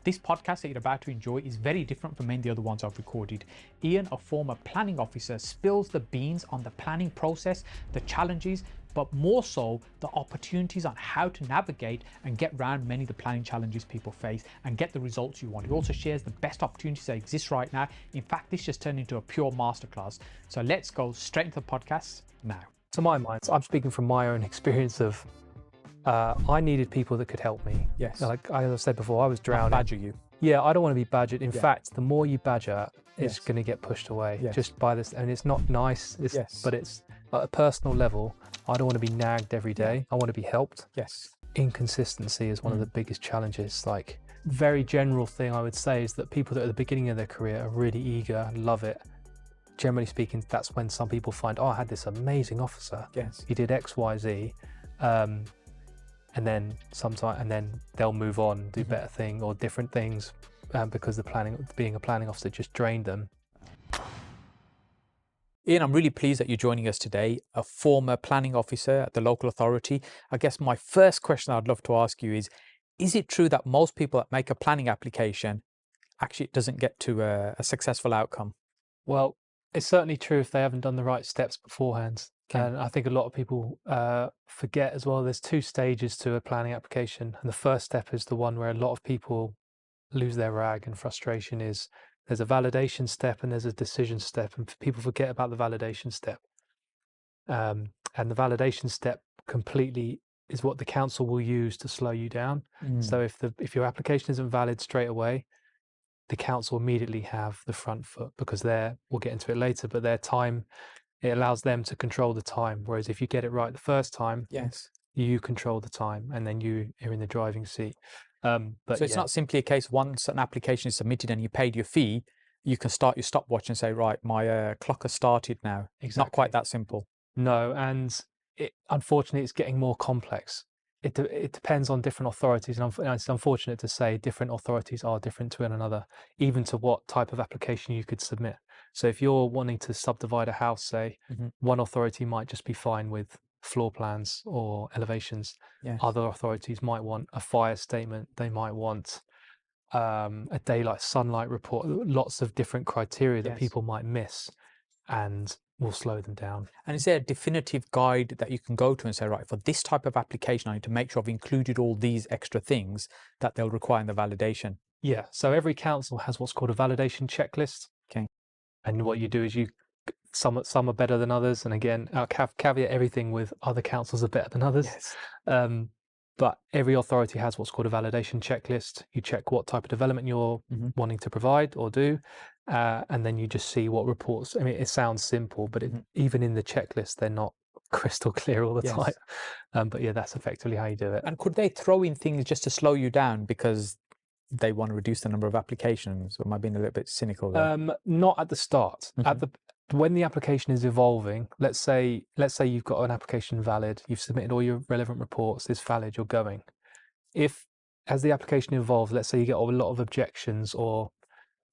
This podcast that you're about to enjoy is very different from many of the other ones I've recorded. Ian, a former planning officer, spills the beans on the planning process, the challenges, but more so the opportunities on how to navigate and get around many of the planning challenges people face and get the results you want. He also shares the best opportunities that exist right now. In fact, this just turned into a pure masterclass. So let's go straight into the podcast now. To my mind, I'm speaking from my own experience of I needed people that could help me. Yes. Like I said before, I was drowning. Badger you. Yeah, I don't want to be badgered. In fact, the more you badger, it's Yes. going to get pushed away Yes. just by this. And it's not nice, Yes. but it's at a personal level. I don't want to be nagged every day. I want to be helped. Yes. Inconsistency is one of the biggest challenges. Like, very general thing I would say is that people that are at the beginning of their career are really eager, love it. Generally speaking, that's when some people find, oh, I had this amazing officer. Yes. He did X, Y, Z. And then they'll move on, do better thing or different things because being a planning officer just drained them. Ian, I'm really pleased that you're joining us today, a former planning officer at the local authority. I guess my first question I'd love to ask you is it true that most people that make a planning application actually doesn't get to a successful outcome? Well, it's certainly true if they haven't done the right steps beforehand. Okay. And I think a lot of people forget as well, there's two stages to a planning application. And the first step is the one where a lot of people lose their rag and frustration is there's a validation step and there's a decision step. And people forget about the validation step. And the validation step completely is what the council will use to slow you down. So if your application isn't valid straight away, the council immediately have the front foot because we'll get into it later, but their time, it allows them to control the time. Whereas if you get it right the first time, Yes. you control the time and then you're in the driving seat. But So it's not simply a case once an application is submitted and you paid your fee, you can start your stopwatch and say, right, my clock has started now. It's not quite that simple. No, and unfortunately, it's getting more complex. It depends on different authorities, and it's unfortunate to say different authorities are different to one another, even to what type of application you could submit. So if you're wanting to subdivide a house, say, one authority might just be fine with floor plans or elevations. Yes. Other authorities might want a fire statement. They might want a daylight sunlight report. Lots of different criteria that people might miss and will slow them down. And is there a definitive guide that you can go to and say, right, for this type of application, I need to make sure I've included all these extra things that they'll require in the validation? Yeah, so every council has what's called a validation checklist. Okay. And what you do is some are better than others. And again, I'll caveat everything with other councils are better than others. Yes. But every authority has what's called a validation checklist. You check what type of development you're wanting to provide or do. And then you just see what reports. I mean, it sounds simple, but even in the checklist, they're not crystal clear all the time. But yeah, that's effectively how you do it. And could they throw in things just to slow you down because they want to reduce the number of applications? Or am I being a little bit cynical there? Not at the start. When the application is evolving, let's say you've got an application valid, you've submitted all your relevant reports, it's valid, you're going. If, as the application evolves, let's say you get a lot of objections or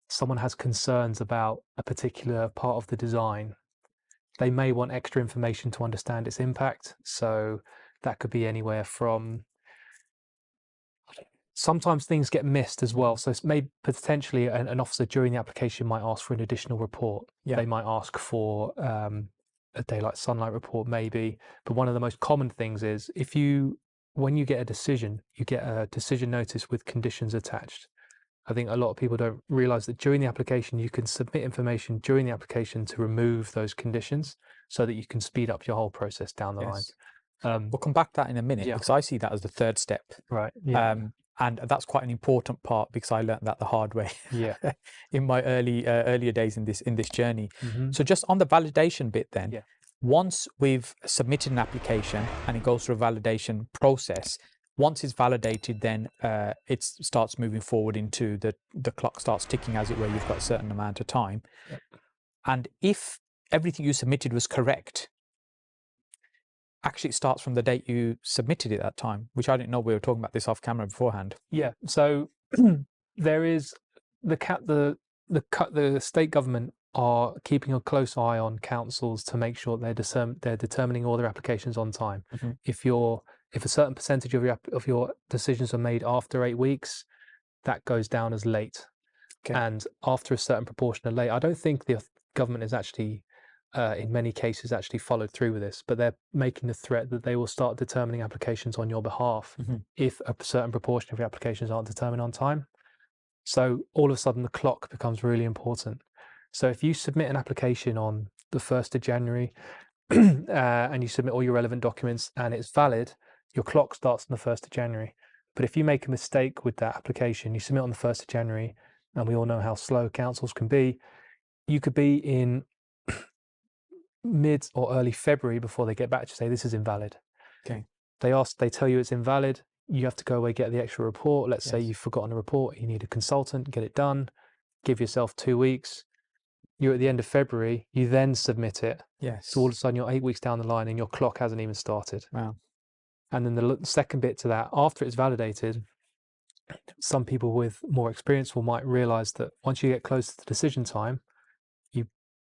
someone has concerns about a particular part of the design, they may want extra information to understand its impact. So that could be anywhere from, sometimes things get missed as well. So it's potentially an officer during the application might ask for an additional report. They might ask for a daylight sunlight report maybe. But one of the most common things is when you get a decision, you get a decision notice with conditions attached. I think a lot of people don't realize that during the application, you can submit information during the application to remove those conditions so that you can speed up your whole process down the line. We'll come back to that in a minute because I see that as the third step. Right. Yeah. And that's quite an important part because I learned that the hard way in my earlier days in this journey. So just on the validation bit then, once we've submitted an application and it goes through a validation process, once it's validated, then it starts moving forward into the clock starts ticking, as it were. You've got a certain amount of time. And if everything you submitted was correct, actually it starts from the date you submitted it at that time, which I didn't know. We were talking about this off camera beforehand. Yeah. So there is the state government are keeping a close eye on councils to make sure they're determining all their applications on time. If a certain percentage of your decisions are made after 8 weeks, that goes down as late. Okay. And after a certain proportion of late, I don't think the government is actually, in many cases, actually followed through with this, but they're making the threat that they will start determining applications on your behalf if a certain proportion of your applications aren't determined on time. So all of a sudden, the clock becomes really important. So if you submit an application on the 1st of January and you submit all your relevant documents and it's valid, your clock starts on the 1st of January. But if you make a mistake with that application, you submit on the 1st of January, and we all know how slow councils can be, you could be in mid or early February before they get back to say this is invalid. Okay. They tell you it's invalid. You have to go away, get the extra report. Let's say you've forgotten a report, you need a consultant, get it done, give yourself 2 weeks. You're at the end of February, you then submit it. Yes. So all of a sudden you're 8 weeks down the line and your clock hasn't even started. Wow. And then the second bit to that, after it's validated, some people with more experience might realize that once you get close to decision time,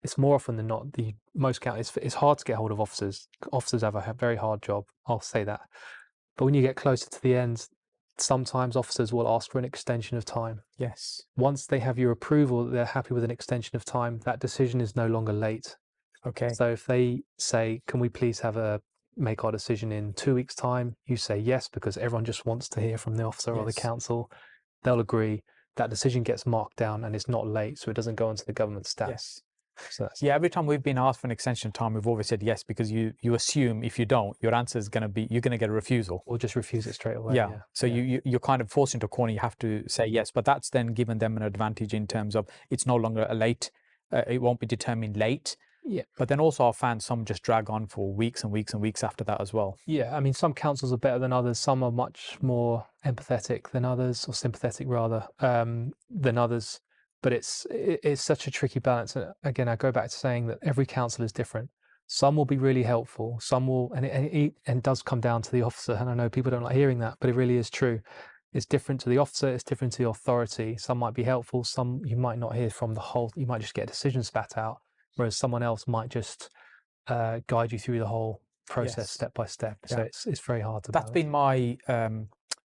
it's more often than not, it's hard to get hold of officers. Officers have a very hard job, I'll say that. But when you get closer to the end, sometimes officers will ask for an extension of time. Yes. Once they have your approval, they're happy with an extension of time, that decision is no longer late. Okay. So if they say, can we please make our decision in 2 weeks' time, you say yes, because everyone just wants to hear from the officer or the council, they'll agree. That decision gets marked down and it's not late, so it doesn't go into the government stats. Yes. So every time we've been asked for an extension of time, we've always said yes, because you assume if you don't, your answer is going to be, you're going to get a refusal. Or just refuse it straight away. Yeah. So you're kind of forced into a corner. You have to say yes, but that's then given them an advantage in terms of it's no longer a late, it won't be determined late. Yeah. But then also I've found some just drag on for weeks and weeks and weeks after that as well. Yeah. I mean, some councils are better than others. Some are much more empathetic than others, or sympathetic rather, than others. But it's such a tricky balance. And again, I go back to saying that every council is different. Some will be really helpful. Some will, and it does come down to the officer. And I know people don't like hearing that, but it really is true. It's different to the officer. It's different to the authority. Some might be helpful. Some you might not hear from the whole. You might just get a decision spat out, whereas someone else might just guide you through the whole process step by step. So it's very hard to balance. That's been my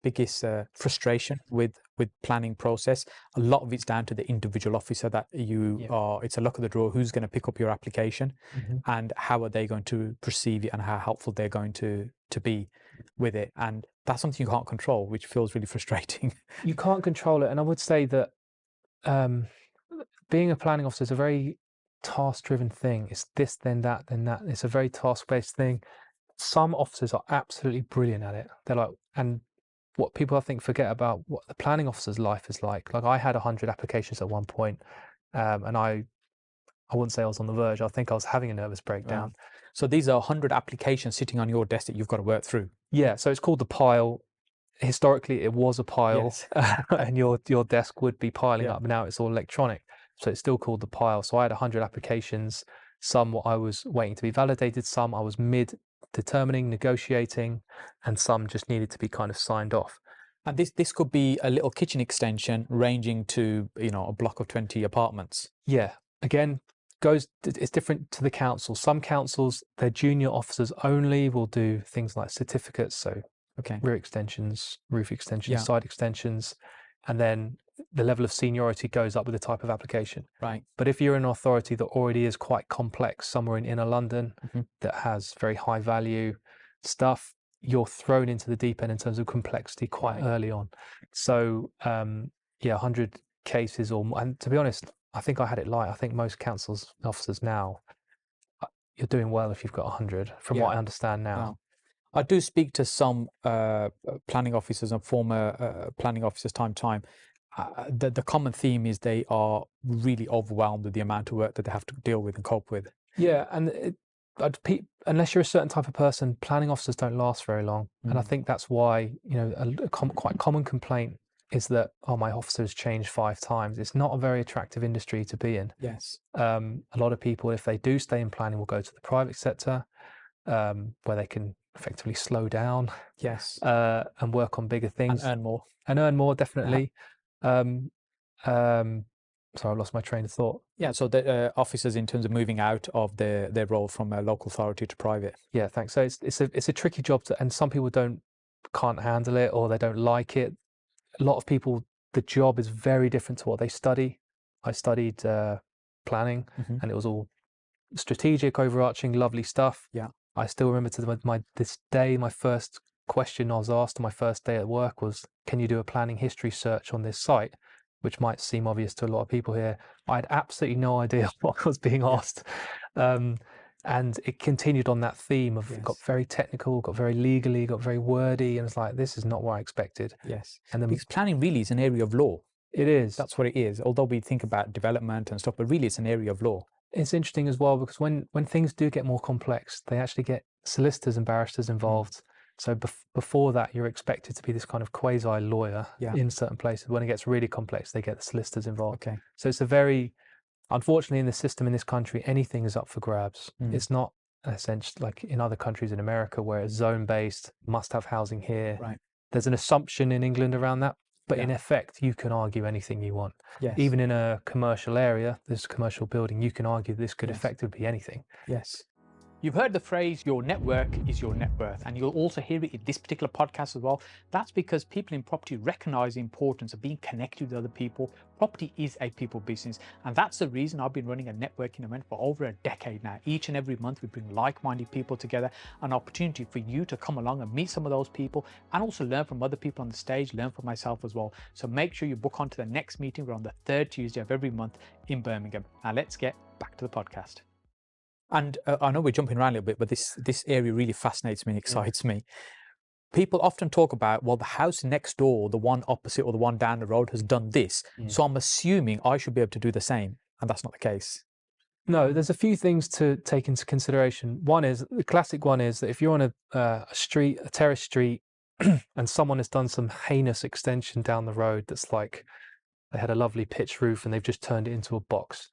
biggest frustration with planning process. A lot of it's down to the individual officer that you are. It's a luck of the draw who's going to pick up your application and how are they going to perceive it and how helpful they're going to be with it. And that's something you can't control, which feels really frustrating. You can't control it. And I would say that being a planning officer is a very task-driven thing. It's this, then that, then that. It's a very task-based thing. Some officers are absolutely brilliant at it. They're like, and what people I think forget about what the planning officer's life is like. Like I had 100 applications at one point, and I wouldn't say I was on the verge. I think I was having a nervous breakdown. Wow. So these are 100 applications sitting on your desk that you've got to work through. Yeah. So it's called the pile. Historically, it was a pile, and your desk would be piling up. Now it's all electronic, so it's still called the pile. So I had 100 applications. Some I was waiting to be validated. Some I was mid-determining, negotiating, and some just needed to be kind of signed off. And this could be a little kitchen extension ranging to a block of 20 apartments. Yeah. Again, it's different to the council. Some councils, their junior officers only will do things like certificates. So rear extensions, roof extensions, side extensions, and then the level of seniority goes up with the type of application. Right. But if you're an authority that already is quite complex, somewhere in inner London that has very high value stuff, you're thrown into the deep end in terms of complexity quite early on. So 100 cases or more. And to be honest, I think I had it light. I think most councils officers now, you're doing well if you've got 100, from what I understand now. Wow. I do speak to some planning officers and former planning officers time to time. The common theme is they are really overwhelmed with the amount of work that they have to deal with and cope with. Yeah, and unless you're a certain type of person, planning officers don't last very long. And I think that's why, a quite common complaint is that, my officer has changed 5 times. It's not a very attractive industry to be in. Yes. A lot of people, if they do stay in planning, will go to the private sector, where they can effectively slow down. Yes. And work on bigger things. And earn more. And earn more, definitely. Sorry, I lost my train of thought. Yeah, so the officers in terms of moving out of their role from a local authority to private. Yeah, thanks. So it's a tricky job and some people can't handle it or they don't like it. A lot of people the job is very different to what they study. I studied planning, and it was all strategic, overarching, lovely stuff. Yeah. I still remember to this day, my first question I was asked on my first day at work was, can you do a planning history search on this site? Which might seem obvious to a lot of people here. I had absolutely no idea what was being asked. And it continued on that theme of got very technical, got very legally, got very wordy, and it's like, this is not what I expected. Yes. And then, because planning really is an area of law. It is. That's what it is. Although we think about development and stuff, but really it's an area of law. It's interesting as well, because when things do get more complex, they actually get solicitors and barristers involved. So before that, you're expected to be this kind of quasi-lawyer in certain places. When it gets really complex, they get the solicitors involved. Okay. So it's a very, unfortunately, in the system in this country, anything is up for grabs. It's not essentially like in other countries in America where it's zone-based, must have housing here. Right. There's an assumption in England around that. But in effect, you can argue anything you want. Yes. Even in a commercial area, this commercial building, you can argue this could effectively be anything. Yes. You've heard the phrase, your network is your net worth, and you'll also hear it in this particular podcast as well. That's because people in property recognize the importance of being connected with other people. Property is a people business, and that's the reason I've been running a networking event for over a decade now. Each and every month we bring like-minded people together, an opportunity for you to come along and meet some of those people and also learn from other people on the stage, learn from myself as well. So make sure you book onto the next meeting. We're on the third Tuesday of every month in Birmingham. Now let's get back to the podcast. And I know we're jumping around a little bit, but this area really fascinates me and excites me. People often talk about, well, the house next door, the one opposite or the one down the road has done this. So I'm assuming I should be able to do the same. And that's not the case. No, there's a few things to take into consideration. One is, the classic one is that if you're on a street, a terrace street, and someone has done some heinous extension down the road that's like, they had a lovely pitch roof and they've just turned it into a box.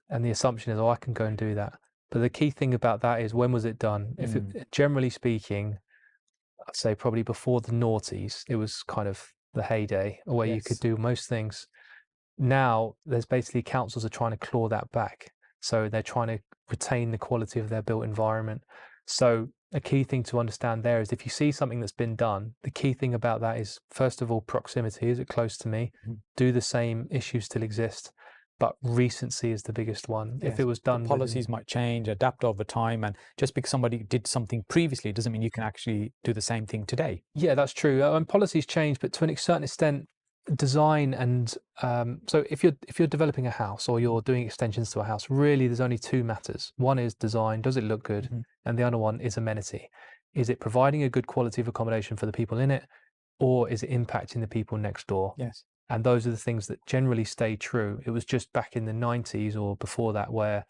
And the assumption is, oh, I can go and do that. But the key thing about that is, when was it done? If it, generally speaking, I'd say probably before the noughties, it was kind of the heyday where you could do most things. Now, there's basically councils are trying to claw that back. So they're trying to retain the quality of their built environment. So a key thing to understand there is, if you see something that's been done, the key thing about that is, first of all, proximity. Is it close to me? Do the same issues still exist? But recency is the biggest one. If it was done, the policies might change, adapt over time, and just because somebody did something previously doesn't mean you can actually do the same thing today. Yeah, that's true. And policies change, but to a certain extent, design and so if you're developing a house or you're doing extensions to a house, really there's only two matters. One is design, does it look good? And the other one is amenity. Is it providing a good quality of accommodation for the people in it, or is it impacting the people next door? Yes. And those are the things that generally stay true. It was just back in the 90s or before that where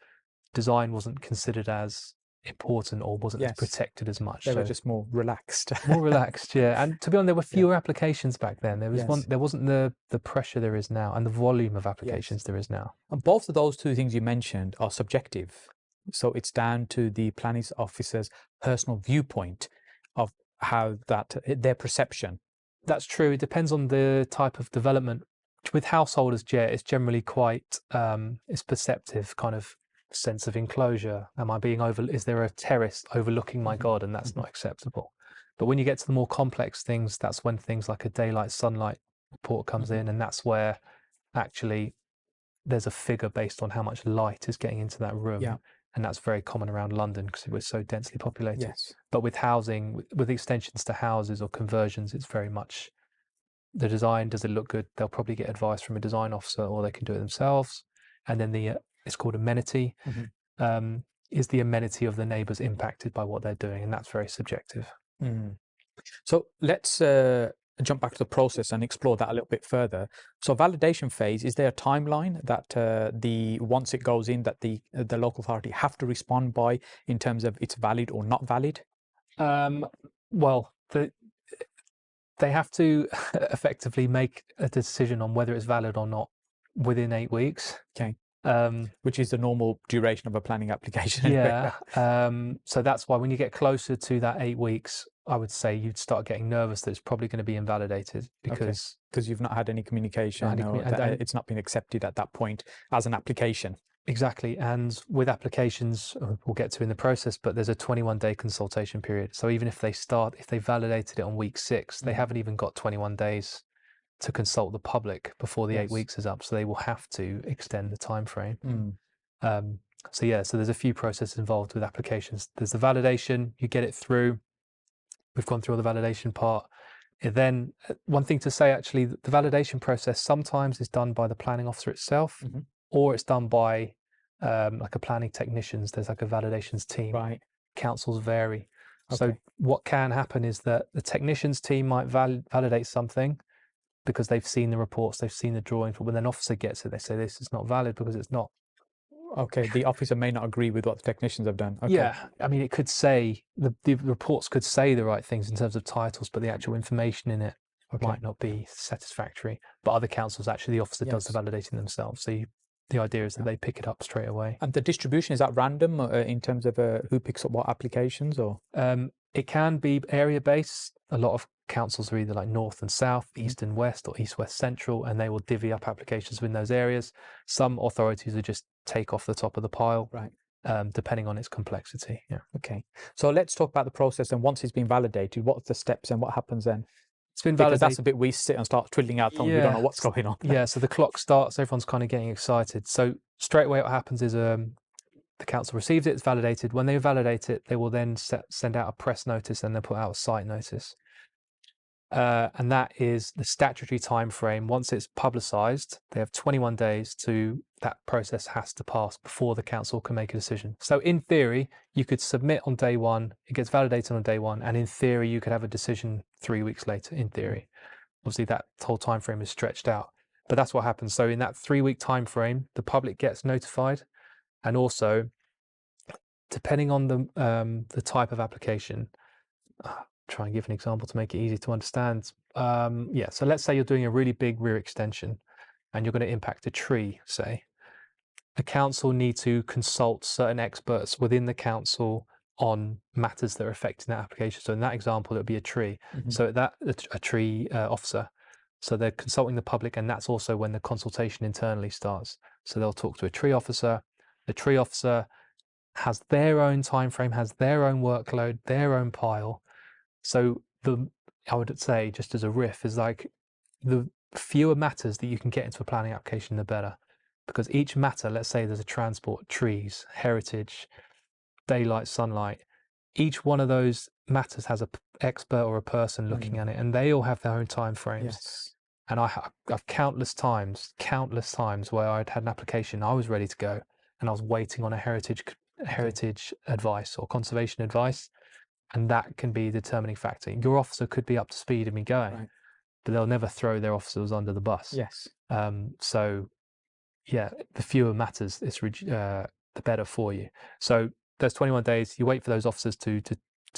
design wasn't considered as important or wasn't as protected as much. They were just more relaxed. More relaxed, yeah. And to be honest, there were fewer applications back then. There was there wasn't the pressure there is now and the volume of applications there is now. And both of those two things you mentioned are subjective. So it's down to the planning officer's personal viewpoint of how their perception. That's true. It depends on the type of development. With householders, it's generally quite it's perceptive kind of sense of enclosure. Am I being is there a terrace overlooking my garden? That's not acceptable. But when you get to the more complex things, that's when things like a daylight sunlight report comes in, and that's where actually there's a figure based on how much light is getting into that room. And that's very common around London because it was so densely populated. But with housing, with extensions to houses or conversions, it's very much the design. Does it look good? They'll probably get advice from a design officer, or they can do it themselves. And then it's called amenity. Is the amenity of the neighbours impacted by what they're doing? And that's very subjective. So let's jump back to the process and explore that a little bit further. So validation phase, is there a timeline that once it goes in that the local authority have to respond by in terms of it's valid or not valid? Well, they have to effectively make a decision on whether it's valid or not within 8 weeks. Okay. Which is the normal duration of a planning application. So that's why when you get closer to that 8 weeks, I would say you'd start getting nervous that it's probably going to be invalidated because you've not had any communication, it's not been accepted at that point as an application. Exactly. And with applications, we'll get to in the process, but there's a 21-day consultation period. So even if they validated it on week 6, they haven't even got 21 days to consult the public before the 8 weeks is up, so they will have to extend the time frame. So there's a few processes involved with applications. There's the validation, you get it through. We've gone through all the validation part. And then one thing to say, actually, the validation process sometimes is done by the planning officer itself, or it's done by like a planning technicians. There's like a validations team. Right. Councils vary. Okay. So what can happen is that the technicians team might validate something because they've seen the reports, they've seen the drawings, but when an officer gets it, they say this is not valid because it's not. Okay, the officer may not agree with what the technicians have done. Okay. Yeah, I mean, it could say, the reports could say the right things in terms of titles, but the actual information in it might not be satisfactory. But other councils, actually, the officer does the validating themselves. So the idea is that they pick it up straight away. And the distribution, is that random in terms of who picks up what applications? Or it can be area-based. A lot of councils are either like north and south, east and west, or east-west central, and they will divvy up applications within those areas. Some authorities will just take off the top of the pile, right? Depending on its complexity. Yeah. Okay. So let's talk about the process. And once it's been validated, what's the steps and what happens then? It's been validated. Because that's a bit we sit and start twiddling our thumbs. We don't know what's going on. Yeah. So the clock starts. Everyone's kind of getting excited. So straight away, what happens is the council receives it. It's validated. When they validate it, they will then send out a press notice and they'll put out a site notice. And that is the statutory time frame. Once it's publicised, they have 21 days to, that process has to pass before the council can make a decision. So in theory, you could submit on day one, it gets validated on day one, and in theory, you could have a decision 3 weeks later, in theory. Obviously, that whole time frame is stretched out, but that's what happens. So in that 3-week time frame, the public gets notified, and also, depending on the type of application, try and give an example to make it easy to understand. So let's say you're doing a really big rear extension and you're going to impact a tree, say. The council need to consult certain experts within the council on matters that are affecting that application. So in that example, it would be a tree. So a tree officer. So they're consulting the public, and that's also when the consultation internally starts. So they'll talk to a tree officer. The tree officer has their own time frame, has their own workload, their own pile. So I would say, just as a riff, is like the fewer matters that you can get into a planning application, the better. Because each matter, let's say there's a transport, trees, heritage, daylight, sunlight, each one of those matters has an expert or a person looking at it, and they all have their own time frames. Yes. And I've countless times where I'd had an application, I was ready to go, and I was waiting on a heritage advice or conservation advice. And that can be a determining factor. Your officer could be up to speed and be going, but they'll never throw their officers under the bus. Yes. So, yeah, the fewer matters, the better for you. So there's 21 days. You wait for those officers to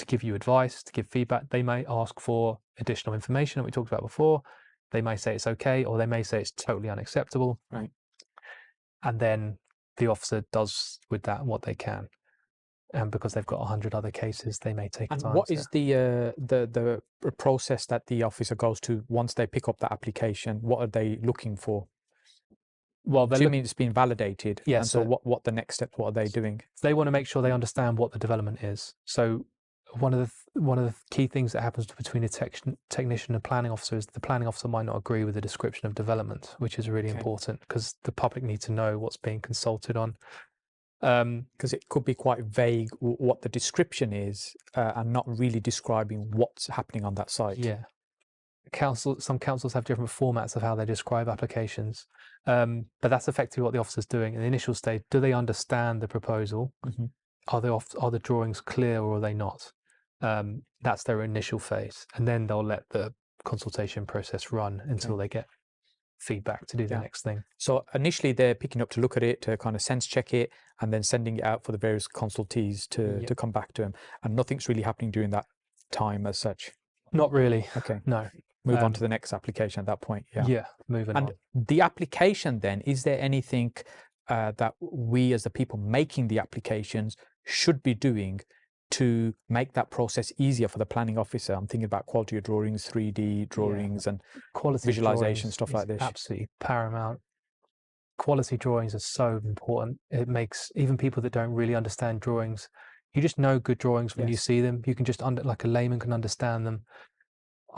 give you advice, to give feedback. They may ask for additional information that we talked about before. They may say it's okay, or they may say it's totally unacceptable. Right. And then the officer does with that what they can. And because they've got 100 other cases, they may take time. And what is the process that the officer goes to once they pick up the application? What are they looking for? Well, you mean it's been validated? Yes. And so what the next steps? What are they doing? They want to make sure they understand what the development is. So one of the key things that happens between a technician and planning officer is the planning officer might not agree with the description of development, which is really important because the public need to know what's being consulted on. Because it could be quite vague what the description is and not really describing what's happening on that site. Yeah. Some councils have different formats of how they describe applications, but that's effectively what the officer's doing. In the initial stage, do they understand the proposal? Are the drawings clear or are they not? That's their initial phase. And then they'll let the consultation process run until they get feedback to do the next thing. So initially they're picking up to look at it, to kind of sense check it, and then sending it out for the various consultees to come back to them. And nothing's really happening during that time as such. Not really. Okay. No. Move on to the next application at that point. Yeah, moving on. And the application then, is there anything that we as the people making the applications should be doing to make that process easier for the planning officer? I'm thinking about quality of drawings, 3D drawings, and quality visualization, stuff like this. Absolutely paramount. Quality drawings are so important. It makes even people that don't really understand drawings, you just know good drawings when you see them. You can just, like a layman can understand them.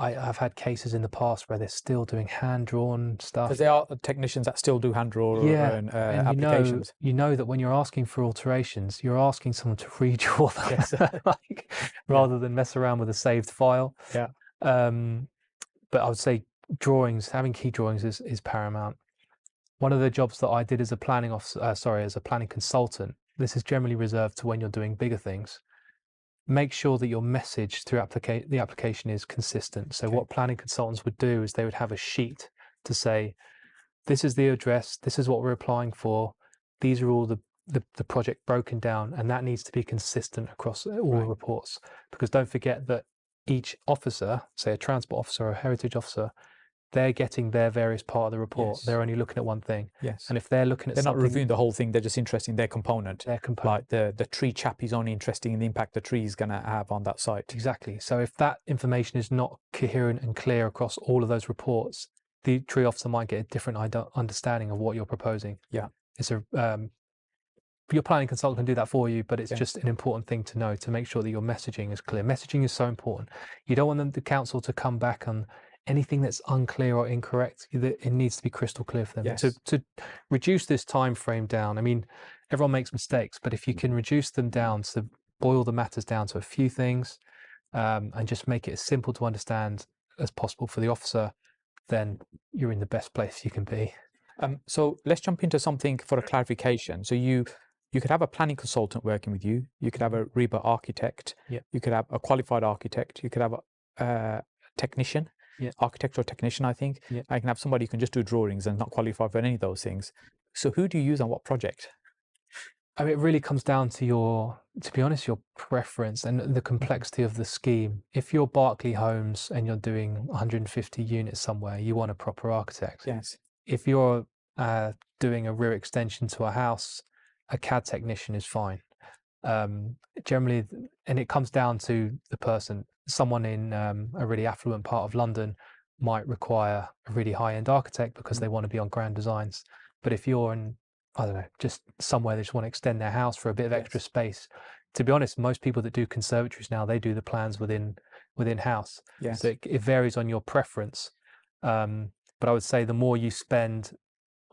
I've had cases in the past where they're still doing hand-drawn stuff. Because there are technicians that still do hand-drawn and applications. You know that when you're asking for alterations, you're asking someone to redraw them, Yes. rather than mess around with a saved file. Yeah. But I would say drawings, having key drawings is paramount. One of the jobs that I did as a planning officer, as a planning consultant, this is generally reserved to when you're doing bigger things. Make sure that your message through the application is consistent. So what planning consultants would do is they would have a sheet to say, this is the address, this is what we're applying for, these are all the project broken down, and that needs to be consistent across all reports. Because don't forget that each officer, say a transport officer or a heritage officer, they're getting their various part of the report. Yes. They're only looking at one thing. Yes. And if they're looking at they're not reviewing the whole thing, they're just interested in their component. Like the tree chap is only interested in the impact the tree is going to have on that site. Exactly. So if that information is not coherent and clear across all of those reports, the tree officer might get a different understanding of what you're proposing. Yeah. It's your planning consultant can do that for you, but it's just an important thing to know to make sure that your messaging is clear. Messaging is so important. You don't want the council to come back on anything that's unclear or incorrect. It needs to be crystal clear for them. Yes. To reduce this time frame down, I mean, everyone makes mistakes, but if you can reduce them down, to boil the matters down to a few things, and just make it as simple to understand as possible for the officer, then you're in the best place you can be. So let's jump into something for a clarification. So you could have a planning consultant working with you. You could have a REBA architect. Yeah. You could have a qualified architect. You could have a technician. Yeah. Architectural technician, I think. Yeah. I can have somebody who can just do drawings and not qualify for any of those things. So who do you use on what project? I mean, it really comes down to to be honest, your preference and the complexity of the scheme. If you're Berkeley Homes and you're doing 150 units somewhere, you want a proper architect. Yes. If you're doing a rear extension to a house, a CAD technician is fine. Generally, and it comes down to the person. Someone in a really affluent part of London might require a really high-end architect because they want to be on grand designs. But if you're in, I don't know, just somewhere they just want to extend their house for a bit of extra space, to be honest, most people that do conservatories now, they do the plans within house. Yes. So it varies on your preference. But I would say the more you spend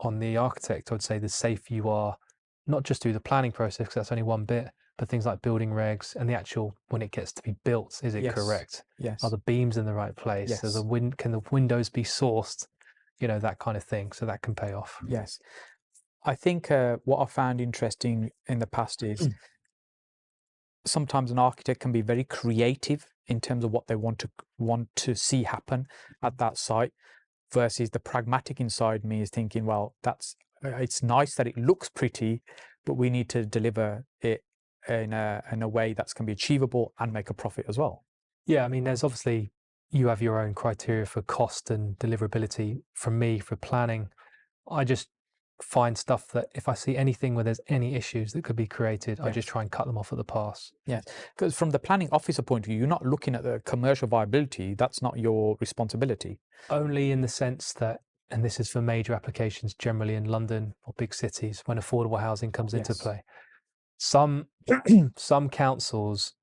on the architect, I would say the safer you are, not just through the planning process, because that's only one bit, but things like building regs and the actual, when it gets to be built, is it correct? Yes. Are the beams in the right place? Yes. Can the windows be sourced? That kind of thing. So that can pay off. Yes. I think what I found interesting in the past is sometimes an architect can be very creative in terms of what they want to see happen at that site, versus the pragmatic inside me is thinking, well, it's nice that it looks pretty, but we need to deliver it in a way that's going to be achievable and make a profit as well. Yeah, I mean, there's obviously, you have your own criteria for cost and deliverability. From me, for planning, I just find stuff that if I see anything where there's any issues that could be created, I just try and cut them off at the pass. Yes, because from the planning officer point of view, you're not looking at the commercial viability. That's not your responsibility. Only in the sense that, and this is for major applications generally in London or big cities, when affordable housing comes into play. Some councils,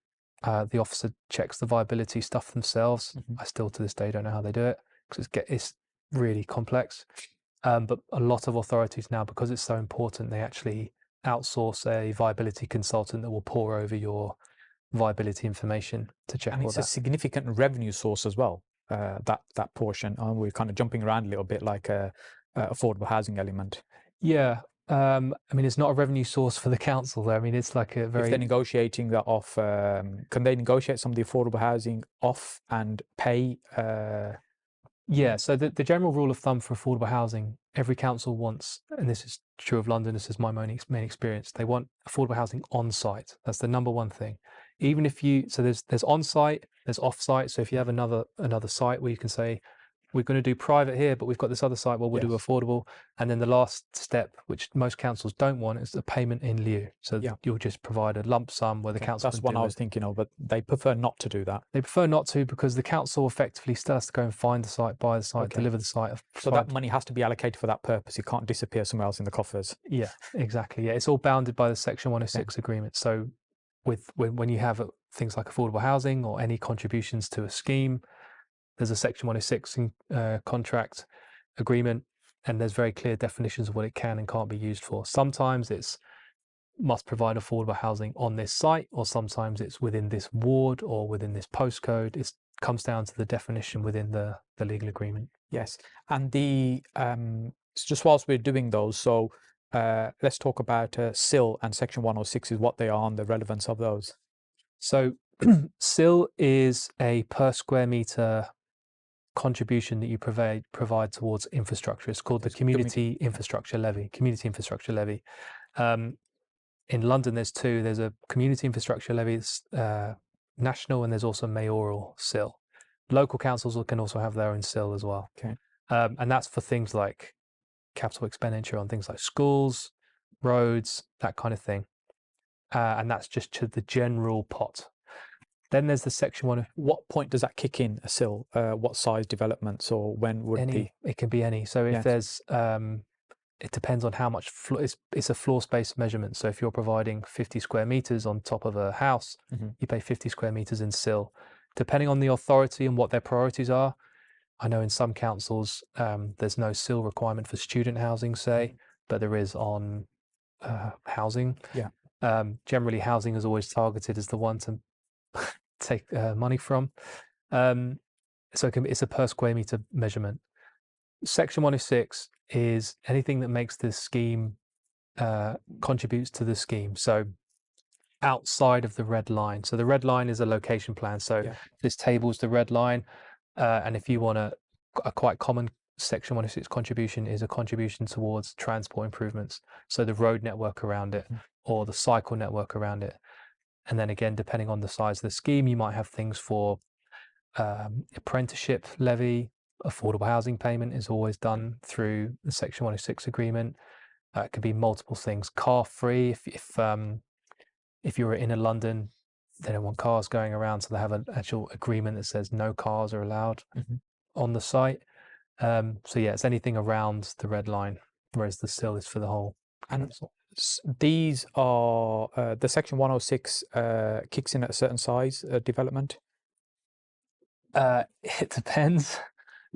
the officer checks the viability stuff themselves. I still to this day don't know how they do it because it's really complex. But a lot of authorities now, because it's so important, they actually outsource a viability consultant that will pore over your viability information to check all that. And it's a significant revenue source as well, that portion. We're kind of jumping around a little bit like a affordable housing element. Yeah. I mean, it's not a revenue source for the council, though. I mean, it's like a very... If they're negotiating that off, can they negotiate some of the affordable housing off and pay... Yeah, so the general rule of thumb for affordable housing, every council wants, and this is true of London, this is my main experience, they want affordable housing on site. That's the number one thing. Even if so there's on site, there's off site. So if you have another site where you can say, we're going to do private here, but we've got this other site where we'll do affordable. And then the last step, which most councils don't want, is a payment in lieu. So you'll just provide a lump sum where the council... That's what I was thinking of, but they prefer not to do that. They prefer not to because the council effectively still has to go and find the site, buy the site, deliver the site. So that money has to be allocated for that purpose. It can't disappear somewhere else in the coffers. Yeah, exactly. Yeah, it's all bounded by the Section 106 agreement. So when you have things like affordable housing or any contributions to a scheme, there's a Section 106 contract agreement, and there's very clear definitions of what it can and can't be used for. Sometimes it's must provide affordable housing on this site, or sometimes it's within this ward or within this postcode. It comes down to the definition within the legal agreement. Yes, and just whilst we're doing those, so let's talk about 𝗏 and Section 106 is what they are and the relevance of those. So 𝗏 is a per square meter contribution that you provide towards infrastructure. It's called the Community Infrastructure Levy. Community Infrastructure Levy. In London, there's two. There's a Community Infrastructure Levy, national, and there's also mayoral 𝗏. Local councils can also have their own 𝗏 as well. Okay. And that's for things like capital expenditure on things like schools, roads, that kind of thing. And that's just to the general pot. Then there's the Section 1. What point does that kick in, a 𝗏? What size developments, or when would it can be any. So if there's it depends on how much it's a floor space measurement. So if you're providing 50 square meters on top of a house, you pay 50 square meters in 𝗏. Depending on the authority and what their priorities are, I know in some councils there's no 𝗏 requirement for student housing, say, but there is on housing. Yeah. Generally, housing is always targeted as the one to take money from. So it's a per square meter measurement. Section 106 is anything that makes the scheme contributes to the scheme. So outside of the red line. So the red line is a location plan. So this table is the red line. And if you want a quite common Section 106 contribution is a contribution towards transport improvements. So the road network around it or the cycle network around it. And then again, depending on the size of the scheme, you might have things for apprenticeship levy. Affordable housing payment is always done through the Section 106 agreement. It could be multiple things. Car free, if you're in London, they don't want cars going around, so they have an actual agreement that says no cars are allowed on the site. So yeah, it's anything around the red line, whereas the 𝗏 is for the whole. And these are the Section 106 kicks in at a certain size development. It depends.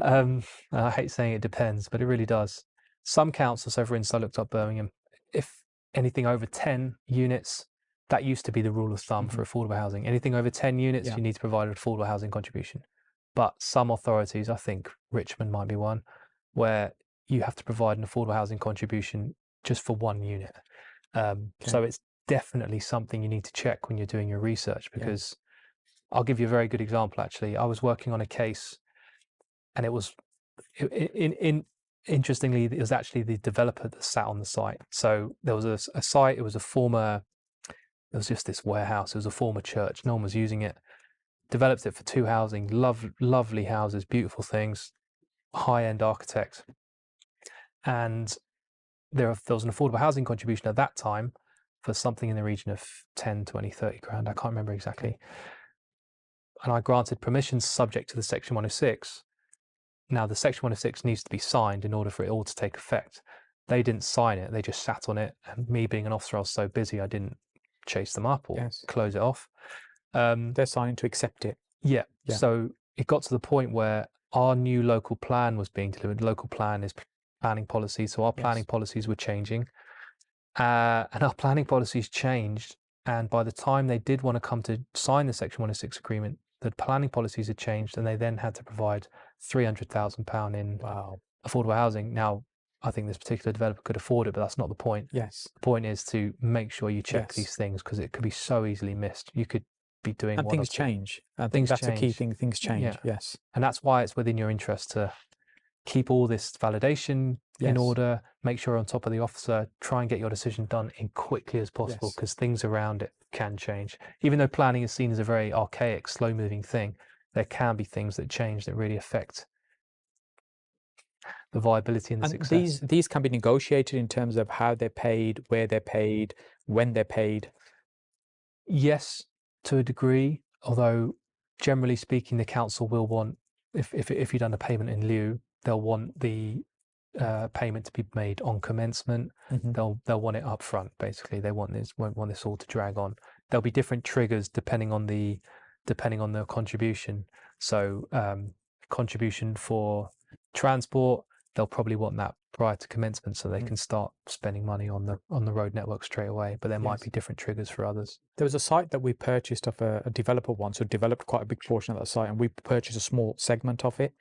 I hate saying it depends, but it really does. Some councils, so for instance, I looked up Birmingham, if anything over 10 units, that used to be the rule of thumb for affordable housing. Anything over 10 units, you need to provide an affordable housing contribution. But some authorities, I think Richmond might be one, where you have to provide an affordable housing contribution just for one unit. So it's definitely something you need to check when you're doing your research, because I'll give you a very good example, actually. I was working on a case, and it was, interestingly, it was actually the developer that sat on the site. So there was a site, it was just this warehouse, it was a former church, no one was using it. Developed it for 2 housing, lovely houses, beautiful things, high-end architect. And there was an affordable housing contribution at that time for something in the region of 10, 20, 30 grand, I can't remember exactly. And I granted permissions subject to the Section 106. Now the Section 106 needs to be signed in order for it all to take effect. They didn't sign it, they just sat on it. And me being an officer, I was so busy, I didn't chase them up or close it off. They're signing to accept it. Yeah. So it got to the point where our new local plan was being delivered. Local plan is planning policy. So our planning policies were changing. And our planning policies changed. And by the time they did want to come to sign the Section 106 agreement, the planning policies had changed, and they then had to provide £300,000 in affordable housing. Now, I think this particular developer could afford it, but that's not the point. Yes. The point is to make sure you check these things, because it could be so easily missed. You could be doing and things change. I think that's a key thing. Things change. Yes. And that's why it's within your interest to keep all this validation in order, make sure you're on top of the officer, try and get your decision done in quickly as possible, because things around it can change. Even though planning is seen as a very archaic, slow-moving thing, there can be things that change that really affect the viability and the success. These can be negotiated in terms of how they're paid, where they're paid, when they're paid. Yes, to a degree, although generally speaking, the council will want, if you've done a payment in lieu, they'll want the payment to be made on commencement. They'll want it up front, basically. They won't want this all to drag on. There'll be different triggers depending on the contribution. So contribution for transport, they'll probably want that prior to commencement so they can start spending money on the road network straight away. But there might be different triggers for others. There was a site that we purchased of a developer once who developed quite a big portion of that site, and we purchased a small segment of it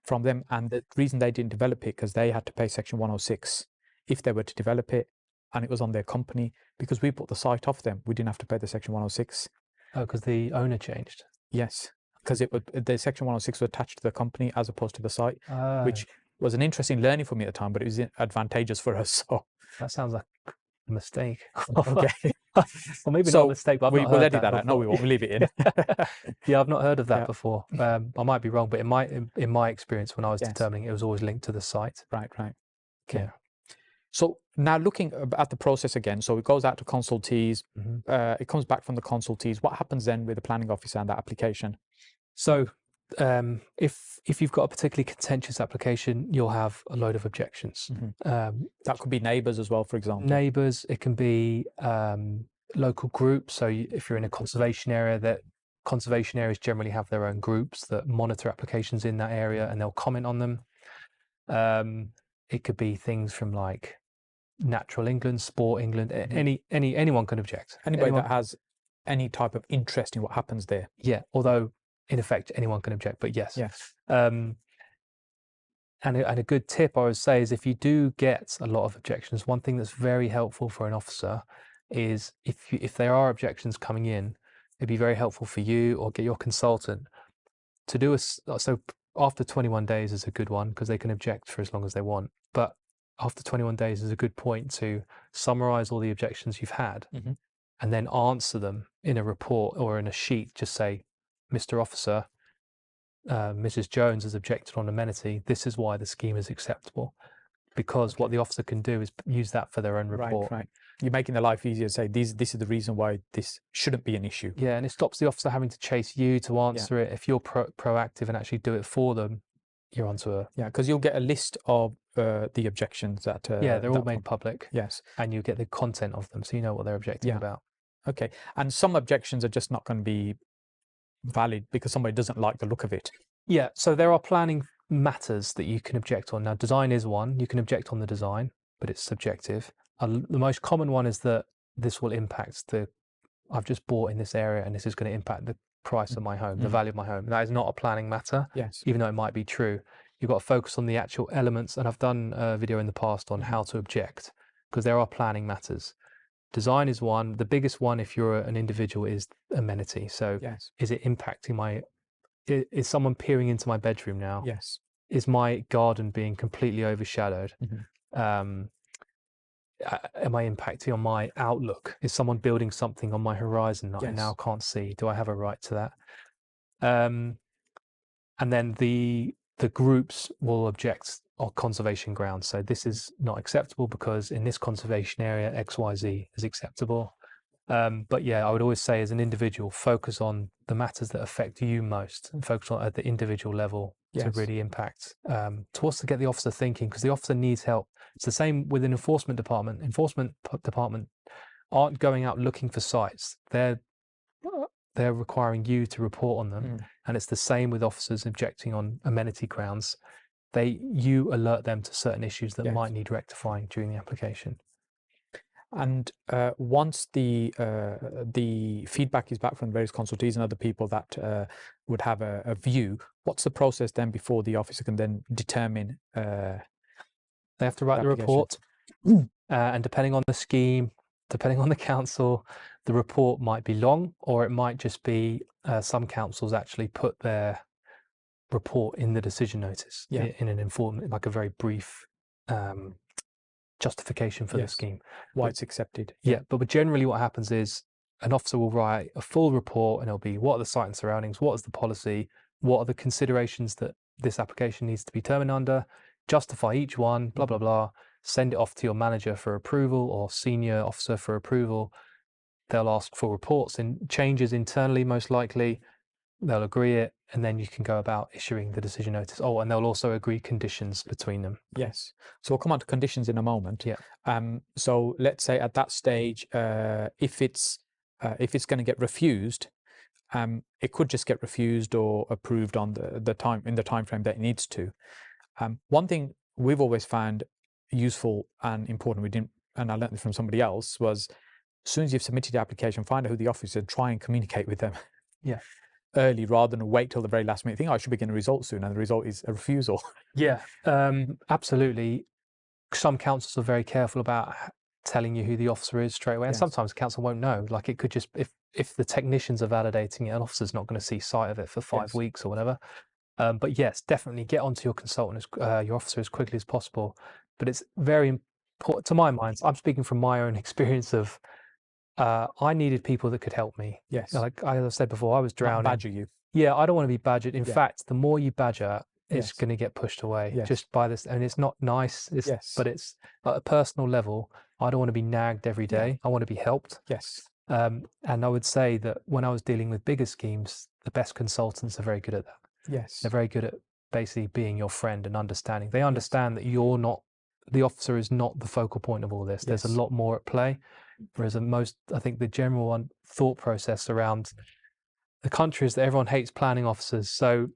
from them. And the reason they didn't develop it because they had to pay Section 106 if they were to develop it, and it was on their company. Because we bought the site off them, we didn't have to pay the Section 106. Oh, because the owner changed. Yes, because the Section 106 was attached to the company as opposed to the site, which was an interesting learning for me at the time, but it was advantageous for us. So that sounds like a mistake. Okay. Well, maybe not a mistake, but we'll edit that out. No, we won't. We'll leave it in. Yeah, I've not heard of that before. I might be wrong, but in my experience, when I was determining, it was always linked to the site. Right. Okay. Yeah. So now looking at the process again, so it goes out to consultees, it comes back from the consultees. What happens then with the planning officer and that application? So if you've got a particularly contentious application, you'll have a load of objections. That could be neighbours as well, for example. Neighbours, it can be local groups. So if you're in a conservation area, that conservation areas generally have their own groups that monitor applications in that area and they'll comment on them. It could be things from like Natural England, Sport England, anyone can object. Anybody that has any type of interest in what happens there. Yeah, although in effect anyone can object, but yes. And a good tip I would say is if you do get a lot of objections, one thing that's very helpful for an officer is if there are objections coming in, it'd be very helpful for you or get your consultant to do so after 21 days is a good one because they can object for as long as they want. But after 21 days is a good point to summarize all the objections you've had and then answer them in a report or in a sheet. Just say, Mr. Officer, Mrs. Jones has objected on amenity. This is why the scheme is acceptable. Because what the officer can do is use that for their own report. Right. You're making their life easier. Say, this is the reason why this shouldn't be an issue. Yeah, and it stops the officer having to chase you to answer it. If you're proactive and actually do it for them, you're onto a... Yeah, because you'll get a list of the objections that... they're all made public. Yes. And you get the content of them, so you know what they're objecting about. Okay, and some objections are just not going to be valid because somebody doesn't like the look of it. Yeah, so there are planning matters that you can object on. Now, design is one. You can object on the design, but it's subjective. The most common one is that this will impact I've just bought in this area and this is going to impact the price of my home, the value of my home. That is not a planning matter, even though it might be true. You've got to focus on the actual elements, and I've done a video in the past on how to object, because there are planning matters. Design is one. The biggest one, if you're an individual, is amenity. So is it impacting is someone peering into my bedroom now? Yes. Is my garden being completely overshadowed? Am I impacting on my outlook? Is someone building something on my horizon that I now can't see? Do I have a right to that? And then the groups will object on conservation grounds. So this is not acceptable because in this conservation area, XYZ is acceptable. But yeah, I would always say as an individual, focus on the matters that affect you most and focus on at the individual level to really impact, to also get the officer thinking, because the officer needs help. It's the same with an enforcement department. Enforcement department aren't going out looking for sites. They're requiring you to report on them. And it's the same with officers objecting on amenity grounds. You alert them to certain issues that might need rectifying during the application. And once the feedback is back from various consultees and other people that would have a view, what's the process then before the officer can then determine? They have to write the report, and depending on the scheme, depending on the council, the report might be long, or it might just be some councils actually put their report in the decision notice in an informative, like a very brief justification for the scheme. Why it's accepted. Yeah, but generally what happens is an officer will write a full report and it'll be what are the site and surroundings, what is the policy, what are the considerations that this application needs to be determined under, justify each one, blah, blah, blah, send it off to your manager for approval or senior officer for approval. They'll ask for reports and changes internally, most likely. They'll agree it, and then you can go about issuing the decision notice. Oh, and they'll also agree conditions between them. Yes. So we'll come on to conditions in a moment. Yeah. So let's say at that stage, if it's going to get refused, it could just get refused or approved on the time frame that it needs to. One thing we've always found useful and important, and I learned this from somebody else, was as soon as you've submitted the application, find out who the officer is and try and communicate with them early, rather than wait till the very last minute. Think, I should be getting a result soon, and the result is a refusal. Yeah, absolutely. Some councils are very careful about telling you who the officer is straight away, and sometimes the council won't know. Like, it could just, if the technicians are validating it, an officer's not going to see sight of it for 5 weeks or whatever. But yes, definitely get onto your consultant, your officer, as quickly as possible. But it's very important, to my mind, I'm speaking from my own experience of, I needed people that could help me. Yes. Like I said before, I was drowning. Not badger you. Yeah, I don't want to be badgered. In fact, the more you badger, it's going to get pushed away just by this. And it's not nice, but it's at a personal level. I don't want to be nagged every day. I want to be helped. Yes. And I would say that when I was dealing with bigger schemes, the best consultants are very good at that. Yes. They're very good at basically being your friend and understanding. They understand that you're not, the officer is not the focal point of all this. There's a lot more at play. Whereas I think the general thought process around the country is that everyone hates planning officers. So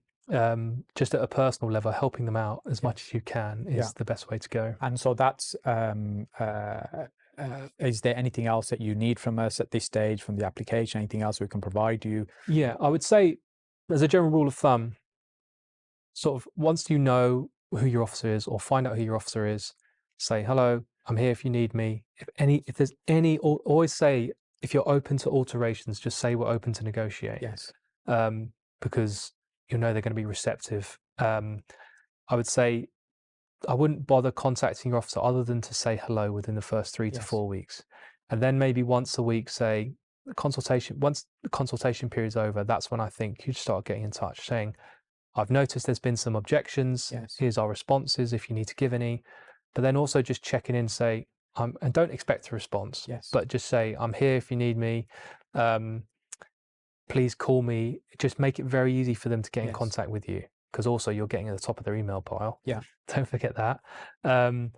just at a personal level, helping them out as much as you can is the best way to go. And so that's, is there anything else that you need from us at this stage, from the application? Anything else we can provide you? Yeah, I would say, as a general rule of thumb, sort of once you know who your officer is, or find out who your officer is, say, hello, I'm here if you need me. If there's any, always say, if you're open to alterations, just say we're open to negotiate. Yes. Because you know they're going to be receptive. I would say I wouldn't bother contacting your officer other than to say hello within the first 3 to 4 weeks. And then maybe once a week, say, consultation. Once the consultation period's over, that's when I think you'd start getting in touch, saying, I've noticed there's been some objections. Here's our responses if you need to give any. But then also just checking in, say, and don't expect a response, but just say, I'm here if you need me. Please call me. Just make it very easy for them to get in contact with you, because also you're getting at the top of their email pile. Yeah. Don't forget that. And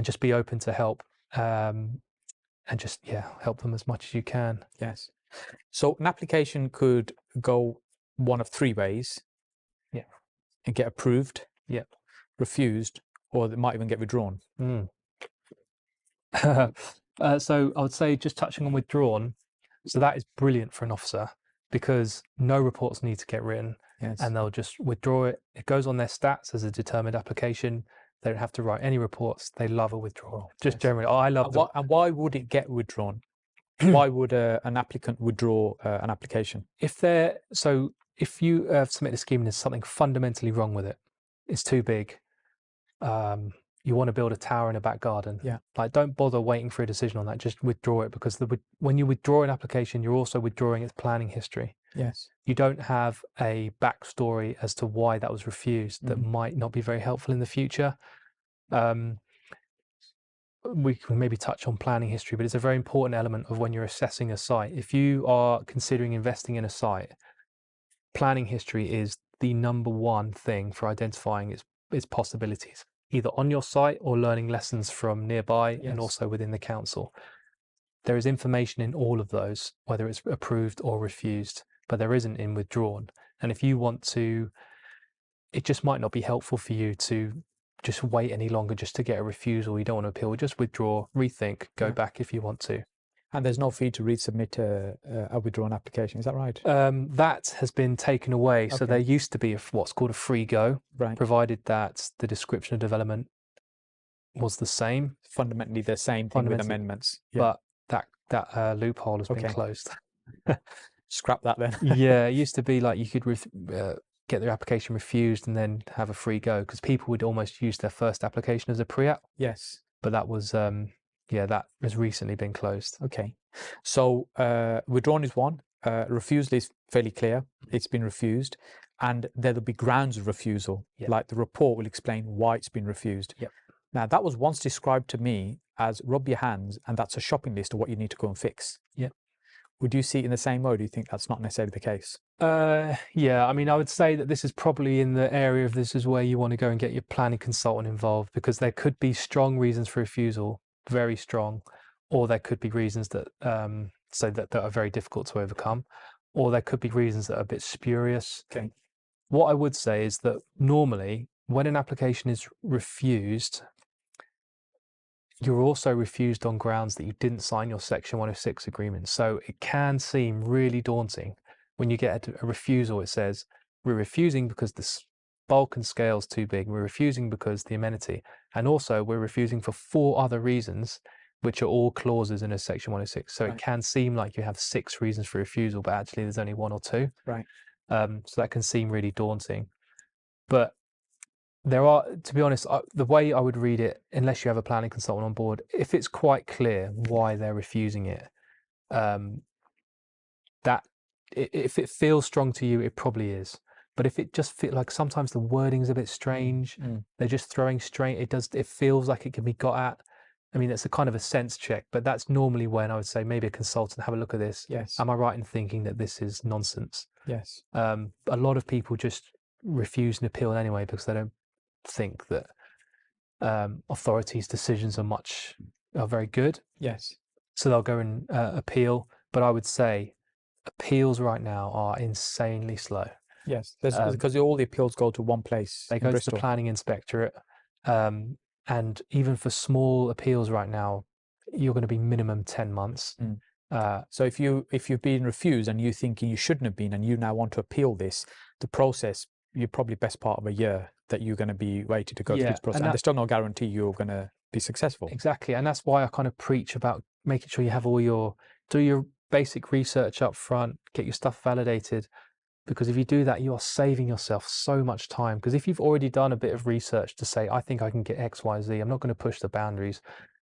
just be open to help. And just, help them as much as you can. Yes. So an application could go one of 3 ways. Yeah. And get approved. Yeah. Refused, or it might even get withdrawn. So I would say, just touching on withdrawn, so that is brilliant for an officer, because no reports need to get written, and they'll just withdraw it. It goes on their stats as a determined application. They don't have to write any reports. They love a withdrawal. Just generally, I love them. And why would it get withdrawn? Why would an applicant withdraw an application? If you submit a scheme and there's something fundamentally wrong with it, it's too big. You want to build a tower in a back garden. Yeah. Like, don't bother waiting for a decision on that. Just withdraw it, because when you withdraw an application, you're also withdrawing its planning history. Yes. You don't have a backstory as to why that was refused that might not be very helpful in the future. We can maybe touch on planning history, but it's a very important element of when you're assessing a site. If you are considering investing in a site, planning history is the #1 thing for identifying its possibilities, either on your site or learning lessons from nearby and also within the council. There is information in all of those, whether it's approved or refused, but there isn't in withdrawn. And if you want to, it just might not be helpful for you to just wait any longer just to get a refusal. You don't want to appeal. Just withdraw, rethink, go back if you want to. And there's no fee to resubmit a withdrawn application, is that right? That has been taken away. So there used to be what's called a free go, provided that the description of development was the same. Fundamentally the same thing with amendments. But that loophole has been closed. Scrap that then. Yeah, it used to be like you could get their application refused and then have a free go, because people would almost use their first application as a pre-app. Yes. But that was... that has recently been closed. Okay. So withdrawn is one. Refusal is fairly clear. It's been refused. And there'll be grounds of refusal. Like the report will explain why it's been refused. Now, that was once described to me as rub your hands, and that's a shopping list of what you need to go and fix. Would you see it in the same way, or do you think that's not necessarily the case? I mean, I would say that this is probably in the area of this is where you want to go and get your planning consultant involved, because there could be strong reasons for refusal, very strong, or there could be reasons that that are very difficult to overcome. or there could be reasons that are a bit spurious. Okay. What I would say is that normally when an application is refused, you're also refused on grounds that you didn't sign your Section 106 agreement. So it can seem really daunting when you get a refusal. It says, we're refusing because the bulk and scale is too big. We're refusing because the amenity. And also we're refusing for 4 other reasons, which are all clauses in a Section 106. So it can seem like you have 6 reasons for refusal, but actually there's only 1 or 2. Right. So that can seem really daunting. But there are, to be honest, the way I would read it, unless you have a planning consultant on board, if it's quite clear why they're refusing it, if it feels strong to you, it probably is. But if it just feels like sometimes the wording is a bit strange, they're just throwing straight, it feels like it can be got at. I mean, it's a kind of a sense check, but that's normally when I would say maybe a consultant, have a look at this. Yes. Am I right in thinking that this is nonsense? Yes. A lot of people just refuse an appeal anyway because they don't think that authorities' decisions are very good. Yes. So they'll go and appeal. But I would say appeals right now are insanely slow. Yes, because all the appeals go to one place. They go to the planning inspectorate, and even for small appeals right now, you're going to be minimum 10 months. So if you've been refused and you're thinking you shouldn't have been, and you now want to appeal this, the process, you're probably best part of a year that you're going to be waiting to go through this process, and there's still no guarantee you're going to be successful. Exactly, and that's why I kind of preach about making sure you have do your basic research up front, get your stuff validated, because if you do that, you are saving yourself so much time. Because if you've already done a bit of research to say, I think I can get X, Y, Z, I'm not going to push the boundaries.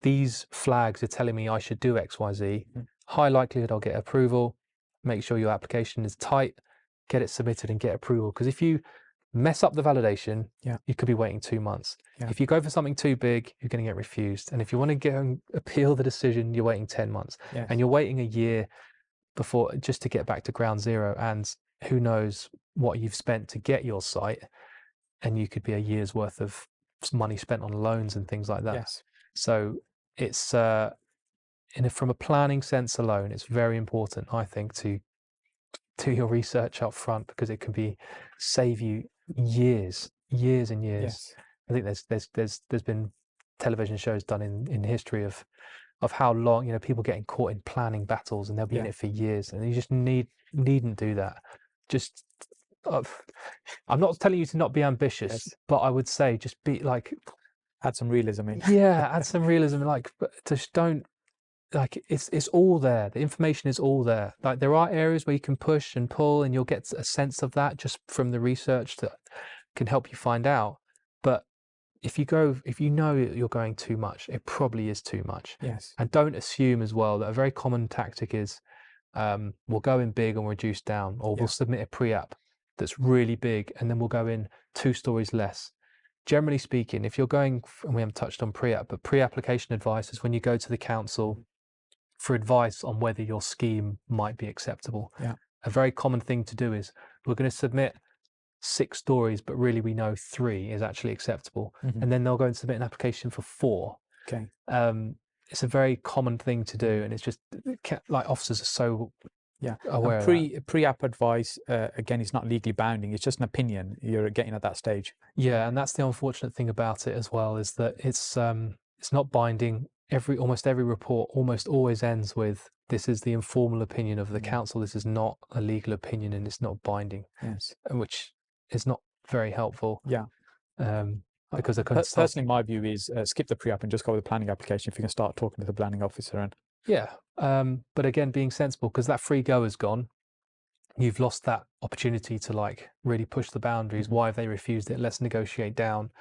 These flags are telling me I should do X, Y, Z. High likelihood I'll get approval. Make sure your application is tight, get it submitted and get approval. Because if you mess up the validation, you could be waiting 2 months. If you go for something too big, you're going to get refused. And if you want to go and appeal the decision, you're waiting 10 months. And you're waiting a year before just to get back to ground zero. And who knows what you've spent to get your site, and you could be a year's worth of money spent on loans and things like that. So it's from a planning sense alone, it's very important, I think, to do your research up front, because it can save you years and years. I think there's been television shows done in history of how long, people getting caught in planning battles, and they'll be in it for years, and you just needn't do that. Just I'm not telling you to not be ambitious, but I would say just be like, add some realism in. Add some realism, but just don't, it's all there. The information is all there. Like, there are areas where you can push and pull, and you'll get a sense of that just from the research that can help you find out. But if you know you're going too much, it probably is too much. And don't assume as well that a very common tactic is we'll go in big and reduce down, or we'll submit a pre-app that's really big, and then we'll go in 2 stories less. Generally speaking, if you're going, and we haven't touched on pre-app, but pre-application advice is when you go to the council for advice on whether your scheme might be acceptable. A very common thing to do is, we're going to submit 6 stories, but really we know 3 is actually acceptable. And then they'll go and submit an application for 4. It's a very common thing to do, and it's just like officers are so aware of that. Pre-app advice, again, is not legally bounding. It's just an opinion you're getting at that stage. And that's the unfortunate thing about it as well, is that it's not binding. Almost every report almost always ends with, this is the informal opinion of the council. This is not a legal opinion, and it's not binding. Which is not very helpful. Because personally, my view is skip the pre-app and just go with the planning application if you can start talking to the planning officer. And but again, being sensible, because that free go is gone. You've lost that opportunity to really push the boundaries. Why have they refused it? Let's negotiate down.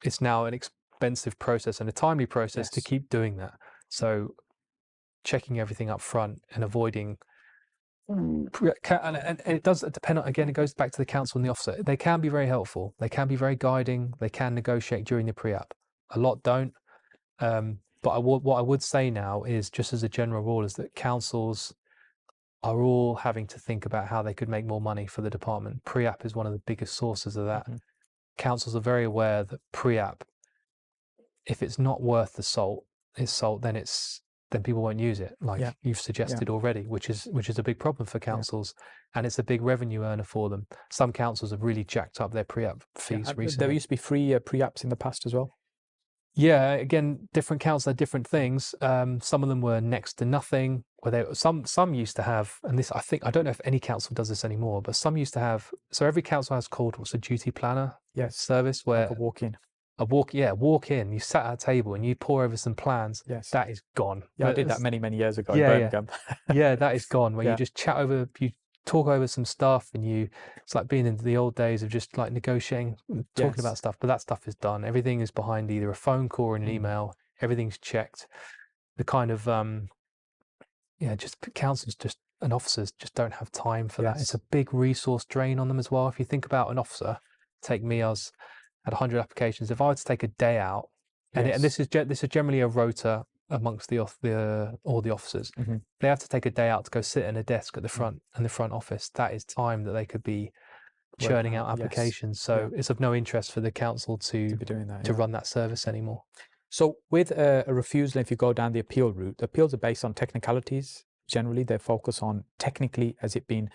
It's now an expensive process and a timely process to keep doing that. So checking everything up front and avoiding. And it does depend on, again, it goes back to the council and the officer. They can be very helpful. They can be very guiding. They can negotiate during the pre-app. A lot don't. But what I would say now is, just as a general rule, is that councils are all having to think about how they could make more money for the department. Pre-app is one of the biggest sources of that. Councils are very aware that pre-app, if it's not worth the salt, then it's then people won't use it, like you've suggested already, which is a big problem for councils, and it's a big revenue earner for them. Some councils have really jacked up their pre-app fees recently. There used to be free pre-apps in the past as well. Yeah, again, different councils had different things. Some of them were next to nothing. Some used to have, and this I don't know if any council does this anymore, but some used to have. So every council has called what's a duty planner service, where like a walk-in. walk in. You sat at a table and you pour over some plans. Yes, that is gone. Yeah, I did that many years ago in Birmingham. Yeah, that is gone. Where you just talk over some stuff, and it's like being in the old days of just like negotiating, talking about stuff. But that stuff is done. Everything is behind either a phone call or an email. Everything's checked. The kind of just councils and officers just don't have time for that. It's a big resource drain on them as well. If you think about an officer, take me, I was at 100 applications. If I were to take a day out, and this is generally a rota amongst all the officers, they have to take a day out to go sit in a desk at the front in the front office. That is time that they could be churning out applications. So it's of no interest for the council to be doing that, to run that service anymore. So with a refusal, if you go down the appeal route, the appeals are based on technicalities. Generally, they focus on technically, has the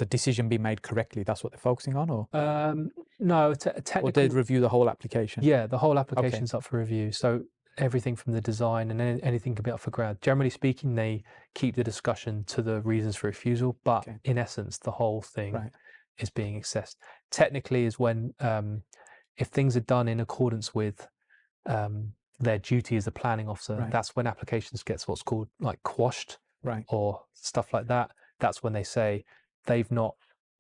decision been made correctly? That's what they're focusing on, or no, technically. Or they review the whole application. Yeah, the whole application's up for review. So everything from the design and anything can be up for grab. Generally speaking, they keep the discussion to the reasons for refusal, but in essence, the whole thing is being assessed. Technically is when, if things are done in accordance with their duty as a planning officer, that's when applications gets what's called like quashed, or stuff like that. That's when they say they've not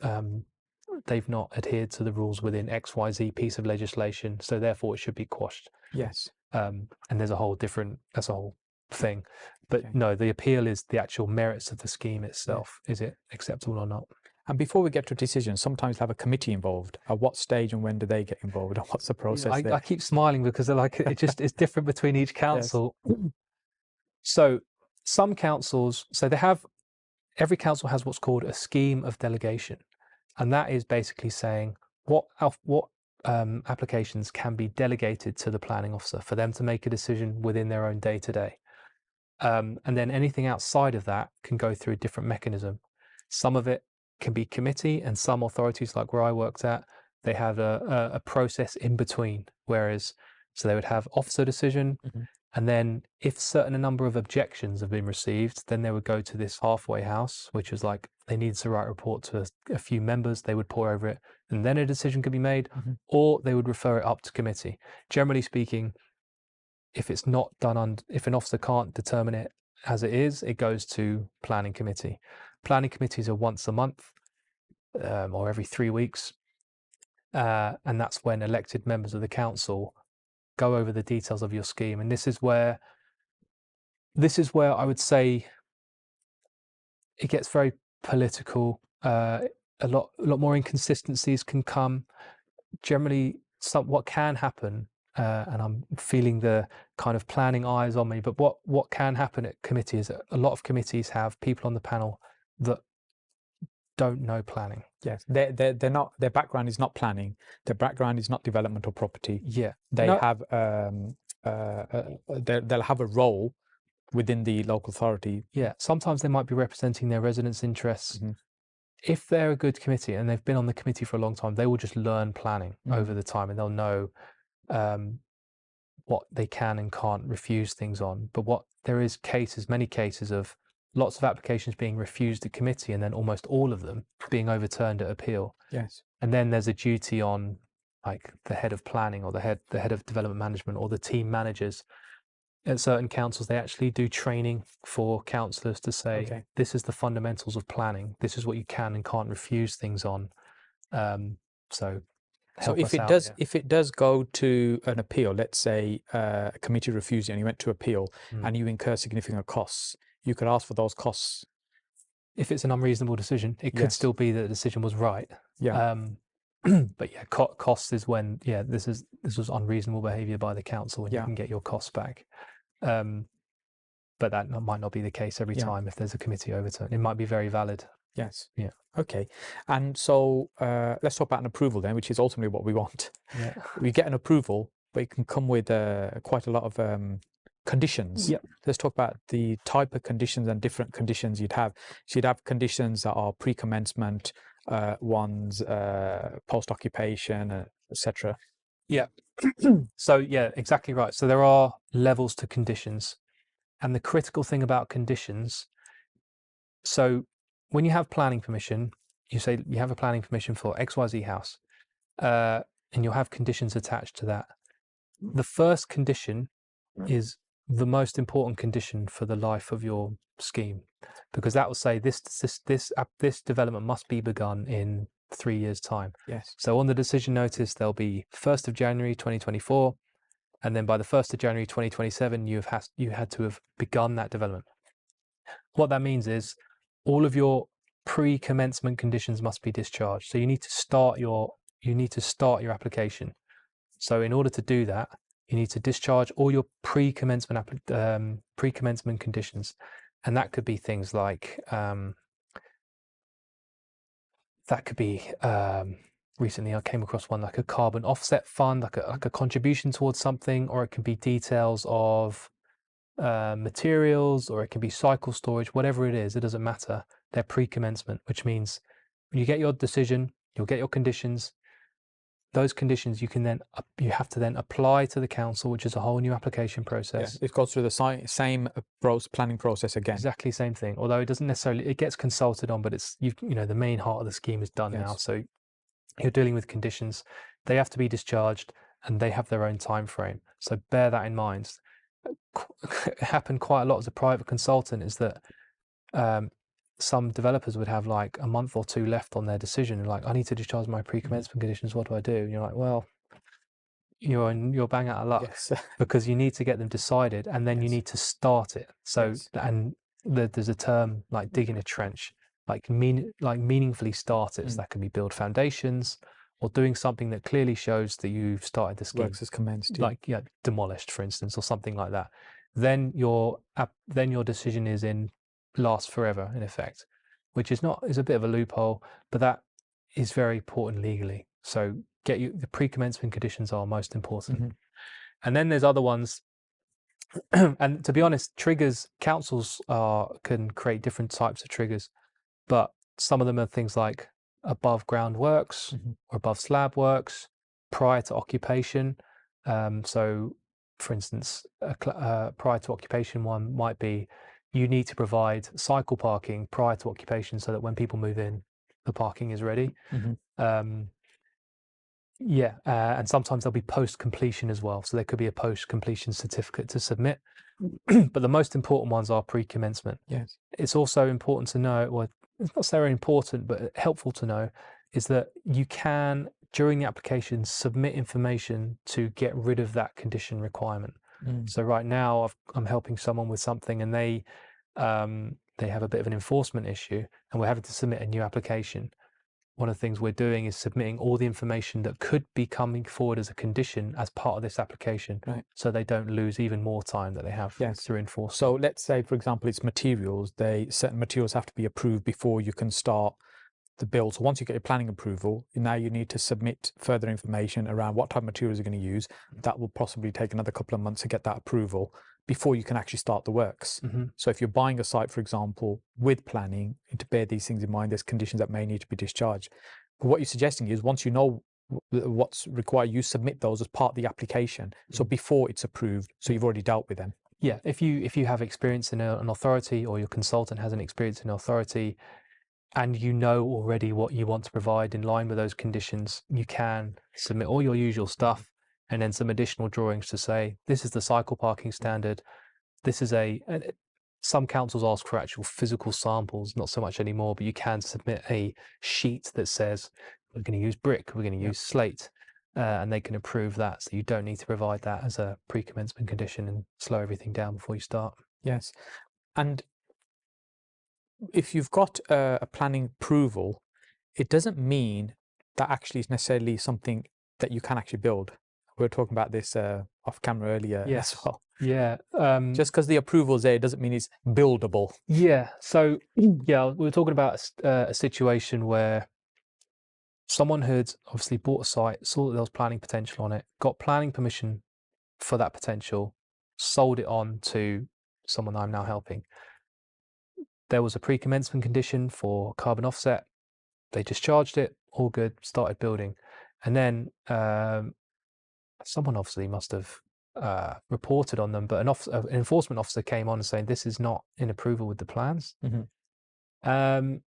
adhered to the rules within XYZ piece of legislation, so therefore it should be quashed. Yes. And that's a whole thing. But no, the appeal is the actual merits of the scheme itself. Is it acceptable or not? And before we get to decisions, sometimes have a committee involved. At what stage and when do they get involved? And what's the process there? I keep smiling because they're like, it's different between each council. So some councils, every council has what's called a scheme of delegation. And that is basically saying what applications can be delegated to the planning officer for them to make a decision within their own day-to-day. And then anything outside of that can go through a different mechanism. Some of it can be committee, and some authorities, like where I worked at, they have a process in between. So they would have officer decision, and then if a number of objections have been received, then they would go to this halfway house, which is like they need to write a report to a few members, they would pour over it, and then a decision could be made, or they would refer it up to committee. Generally speaking, if it's not done if an officer can't determine it as it is, it goes to planning committee. Planning committees are once a month, or every 3 weeks, and that's when elected members of the council go over the details of your scheme. And this is where I would say it gets very political. A lot more inconsistencies can come. Generally, what can happen, and I'm feeling the kind of planning eyes on me, but what can happen at committee is that a lot of committees have people on the panel that don't know planning. Yes, they're not. Their background is not planning. Their background is not development or property. Yeah, they'll have a role within the local authority. Yeah, sometimes they might be representing their residents' interests. If they're a good committee and they've been on the committee for a long time, they will just learn planning over the time, and they'll know what they can and can't refuse things on. But there is many cases of lots of applications being refused at committee, and then almost all of them being overturned at appeal. Yes. And then there's a duty on like the head of planning, or the head of development management, or the team managers. At certain councils, they actually do training for councillors to say, this is the fundamentals of planning. This is what you can and can't refuse things on. So if it does go to an appeal, let's say a committee refused you and you went to appeal and you incur significant costs, you could ask for those costs. If it's an unreasonable decision, it could still be that the decision was right. Yeah. But costs is when this was unreasonable behaviour by the council, and you can get your costs back. But that might not be the case every time. If there's a committee overturn, it might be very valid. Yes. Yeah. Okay. And so let's talk about an approval then, which is ultimately what we want. Yeah. We get an approval, but it can come with quite a lot of conditions. Yep. Let's talk about the type of conditions and different conditions you'd have. So you'd have conditions that are pre-commencement ones, post-occupation, etc. Yeah. So yeah, exactly right. So there are levels to conditions, and the critical thing about conditions. So when you have planning permission, you say you have a planning permission for XYZ house, and you'll have conditions attached to that. The first condition is the most important condition for the life of your scheme, because that will say this development must be begun in 3 years' time. Yes. So on the decision notice, there'll be 1st of January 2024, and then by the 1st of January 2027, you had to have begun that development. What that means is all of your pre-commencement conditions must be discharged. So you need to start your application. So in order to do that, you need to discharge all your pre-commencement conditions, and that could be things like recently I came across one like a carbon offset fund, like a contribution towards something, or it can be details of materials, or it can be cycle storage, whatever it is, it doesn't matter. They're pre-commencement, which means when you get your decision, you'll get your conditions. Those conditions you have to then apply to the council, which is a whole new application process. Yeah, it goes through the same planning process again. Exactly same thing. Although it doesn't necessarily, it gets consulted on, but it's the main heart of the scheme is done now. So you're dealing with conditions. They have to be discharged, and they have their own time frame. So bear that in mind. It happened quite a lot as a private consultant is that some developers would have like a month or two left on their decision, and like, I need to discharge my pre-commencement conditions. What do I do? And you're like, well, you're bang out of luck. Yes. Because you need to get them decided, and then you need to start it. So and there's a term like digging a trench, like meaningfully start it. So that can be build foundations, or doing something that clearly shows that you've started the scheme. Works has commenced. Like demolished, for instance, or something like that. Then your decision lasts forever in effect, which is a bit of a loophole, but that is very important legally. So the pre-commencement conditions are most important. And then there's other ones. And to be honest, triggers, councils can create different types of triggers, but some of them are things like above ground works or above slab works, prior to occupation. So for instance, prior to occupation one might be you need to provide cycle parking prior to occupation so that when people move in, the parking is ready. And sometimes there'll be post-completion as well. So there could be a post-completion certificate to submit. But the most important ones are pre-commencement. Yes. It's also important to know, well, it's not necessarily important, but helpful to know, is that you can, during the application, submit information to get rid of that condition requirement. So right now, I'm helping someone with something, and they have a bit of an enforcement issue, and we're having to submit a new application. One of the things we're doing is submitting all the information that could be coming forward as a condition as part of this application, so they don't lose even more time that they have through enforcement. So let's say, for example, it's materials. Certain materials have to be approved before you can start the build. So once you get your planning approval, now you need to submit further information around what type of materials you're going to use. That will possibly take another couple of months to get that approval before you can actually start the works. So if you're buying a site, for example, with planning, you need to bear these things in mind. There's conditions that may need to be discharged. But what you're suggesting is once you know what's required, you submit those as part of the application. So before it's approved, so you've already dealt with them. Yeah, if you have experience in an authority, or your consultant has an experience in an authority, and you know already what you want to provide in line with those conditions, you can submit all your usual stuff and then some additional drawings to say, this is the cycle parking standard. This is some councils ask for actual physical samples, not so much anymore, but you can submit a sheet that says, we're going to use brick, we're going to use slate, and they can approve that. So you don't need to provide that as a pre-commencement condition and slow everything down before you start. Yes. And if you've got a planning approval, it doesn't mean that actually is necessarily something that you can actually build. We were talking about this off camera earlier as well. Yeah. Just because the approval's there, it doesn't mean it's buildable. Yeah. So we were talking about a situation where someone had obviously bought a site, saw that there was planning potential on it, got planning permission for that potential, sold it on to someone I'm now helping. There was a pre-commencement condition for carbon offset. They discharged it, all good, started building. And then someone obviously must have reported on them, but an enforcement officer came on and saying this is not in approval with the plans. And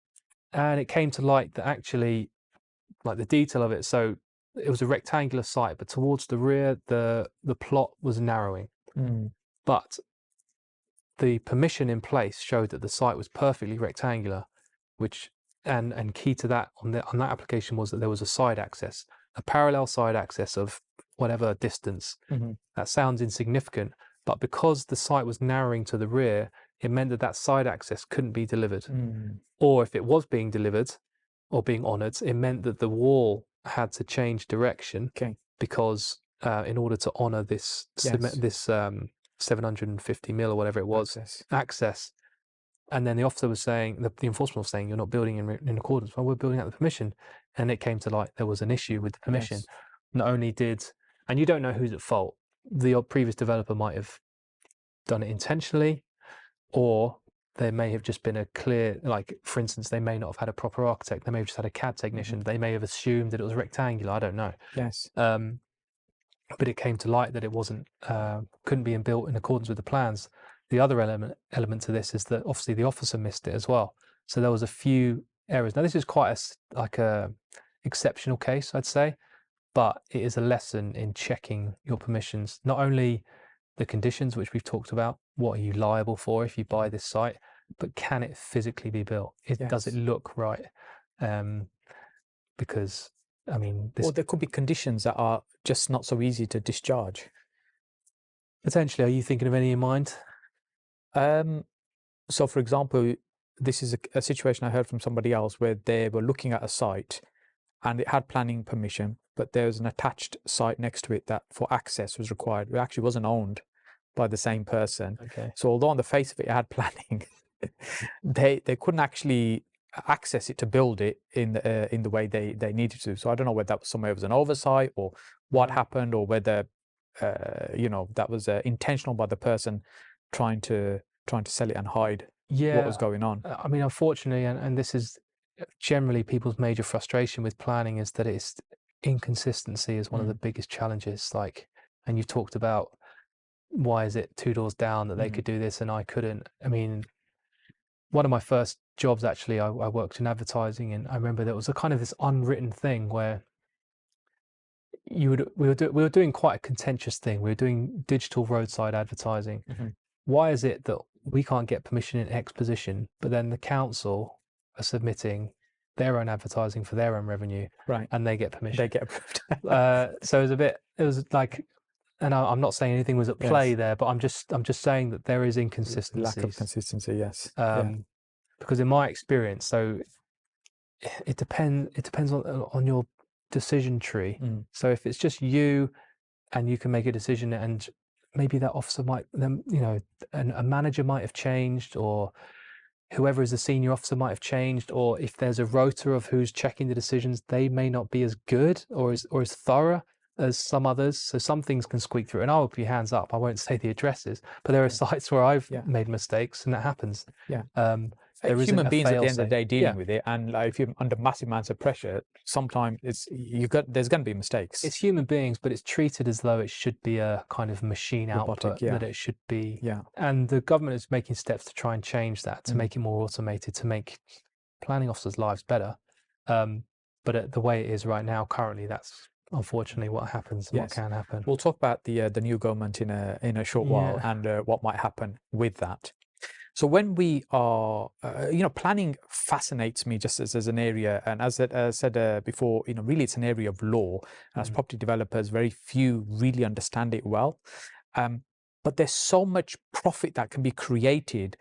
it came to light that actually, like the detail of it, so it was a rectangular site, but towards the rear, the plot was narrowing. But the permission in place showed that the site was perfectly rectangular, which and key to that on that application was that there was a side access, a parallel side access of whatever distance. That sounds insignificant, but because the site was narrowing to the rear, it meant that that side access couldn't be delivered. Or if it was being delivered or being honoured, it meant that the wall had to change direction because in order to honour this 750 mil or whatever it was access. And then the officer was saying, the enforcement was saying, you're not building in accordance. Well, we're building out the permission. And it came to light there was an issue with the permission. Not only did, and you don't know who's at fault. The previous developer might have done it intentionally, or there may have just been a clear, like for instance, they may not have had a proper architect. They may have just had a CAD technician. They may have assumed that it was rectangular. I don't know. But it came to light that it wasn't, couldn't be built in accordance with the plans. The other element to this is that obviously the officer missed it as well. So there was a few errors. Now this is quite a exceptional case, I'd say, but it is a lesson in checking your permissions. Not only the conditions, which we've talked about, what are you liable for if you buy this site, but can it physically be built? Does it look right? Because I mean, or there could be conditions that are just not so easy to discharge. Potentially, are you thinking of any in mind? So, for example, this is a situation I heard from somebody else where they were looking at a site and it had planning permission, but there was an attached site next to it that for access was required. It actually wasn't owned by the same person. So although on the face of it, it had planning, they couldn't actually access it to build it in the way they needed to. So I don't know whether that was somewhere it was an oversight or what happened, or whether that was intentional by the person trying to sell it and hide what was going on. I mean, unfortunately, and this is generally people's major frustration with planning, is that it's inconsistency is one of the biggest challenges. Like, and you talked about why is it 2 doors down that they could do this and I couldn't. I mean, one of my first jobs, actually, I worked in advertising, and I remember there was a kind of this unwritten thing where we were doing quite a contentious thing. We were doing digital roadside advertising. Why is it that we can't get permission in X position, but then the council are submitting their own advertising for their own revenue, and they get permission? They get approved. So it was like, and I'm not saying anything was at play there, but I'm just saying that there is inconsistency. Lack of consistency, yes. Because in my experience, so it depends on your decision tree. So if it's just you and you can make a decision, and maybe that officer might, then a manager might have changed, or whoever is the senior officer might have changed, or if there's a rota of who's checking the decisions, they may not be as good or as thorough as some others. So some things can squeak through, and I'll put your hands up. I won't say the addresses, but there are sites where I've made mistakes, and that happens. There human beings at the end of the day dealing with it, and like, if you're under massive amounts of pressure, sometimes there's going to be mistakes. It's human beings, but it's treated as though it should be a kind of machine output, that it should be. And the government is making steps to try and change that, to make it more automated, to make planning officers' lives better. But the way it is right now, currently, that's unfortunately what happens. What can happen. We'll talk about the new government in a short while, and what might happen with that. So when we are, planning fascinates me just as an area, and as I said before, really it's an area of law. As property developers, very few really understand it well. But there's so much profit that can be created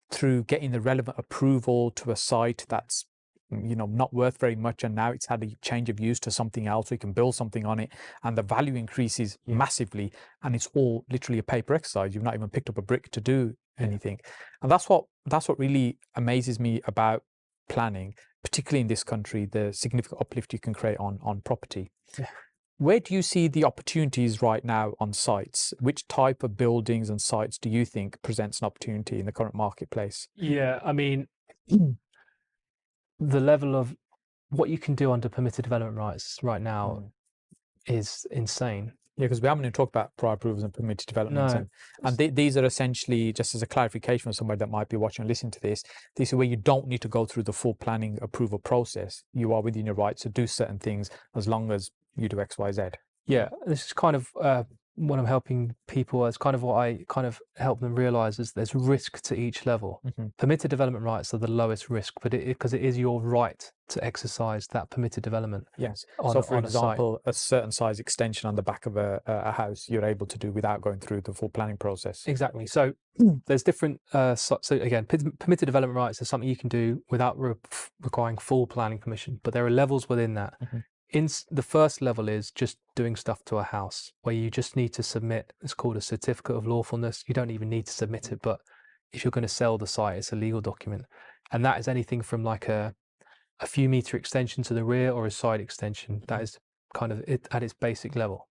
through getting the relevant approval to a site that's not worth very much, and now it's had a change of use to something else. We can build something on it, and the value increases massively, and it's all literally a paper exercise. You've not even picked up a brick to do anything. And that's what really amazes me about planning, particularly in this country, the significant uplift you can create on property. Where do you see the opportunities right now on sites? Which type of buildings and sites do you think presents an opportunity in the current marketplace? Yeah, I mean, the level of what you can do under permitted development rights right now is insane. Yeah, because we haven't even talked about prior approvals and permitted developments. No. And these are essentially, just as a clarification for somebody that might be watching and listening to this is where you don't need to go through the full planning approval process. You are within your rights to do certain things as long as you do X, Y, Z. Yeah, this is kind of when I'm helping people, it's kind of what I kind of help them realize is there's risk to each level. Permitted development rights are the lowest risk, but because it is your right to exercise that permitted development. Yes. So for example, a certain size extension on the back of a house, you're able to do without going through the full planning process. Exactly. So there's different, so again, permitted development rights is something you can do without requiring full planning permission, but there are levels within that. In the first level is just doing stuff to a house where you just need to submit, it's called a certificate of lawfulness. You don't even need to submit it, but if you're going to sell the site, it's a legal document. And that is anything from like a few meter extension to the rear or a side extension. That is kind of it at its basic level.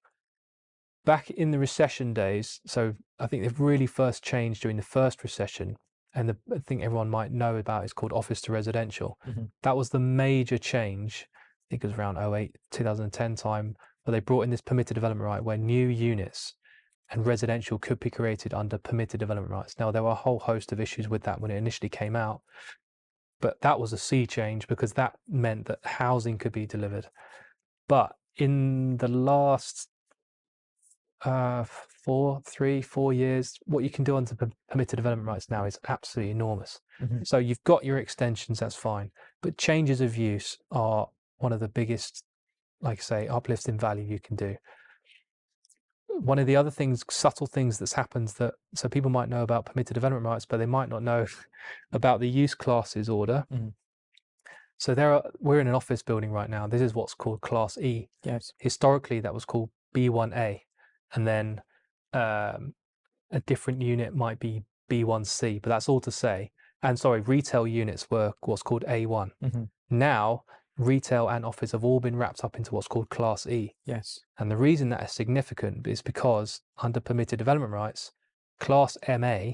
Back in the recession days, so I think they've really first changed during the first recession, and the thing everyone might know about is called office to residential. That was the major change. I think it was around 2008, 2010 time, where they brought in this permitted development right where new units and residential could be created under permitted development rights. Now, there were a whole host of issues with that when it initially came out, but that was a sea change because that meant that housing could be delivered. But in the last 4 years, what you can do under permitted development rights now is absolutely enormous. So you've got your extensions, that's fine, but changes of use are one of the biggest, like I say, uplifts in value you can do. One of the other things, subtle things that's happened that, so people might know about permitted development rights, but they might not know about the use classes order. So we're in an office building right now. This is what's called Class E. Yes. Historically, that was called B1A, and then a different unit might be B1C, but that's all to say. And sorry, retail units were what's called A1. Now, retail and office have all been wrapped up into what's called Class E. Yes. And the reason that is significant is because under permitted development rights, Class MA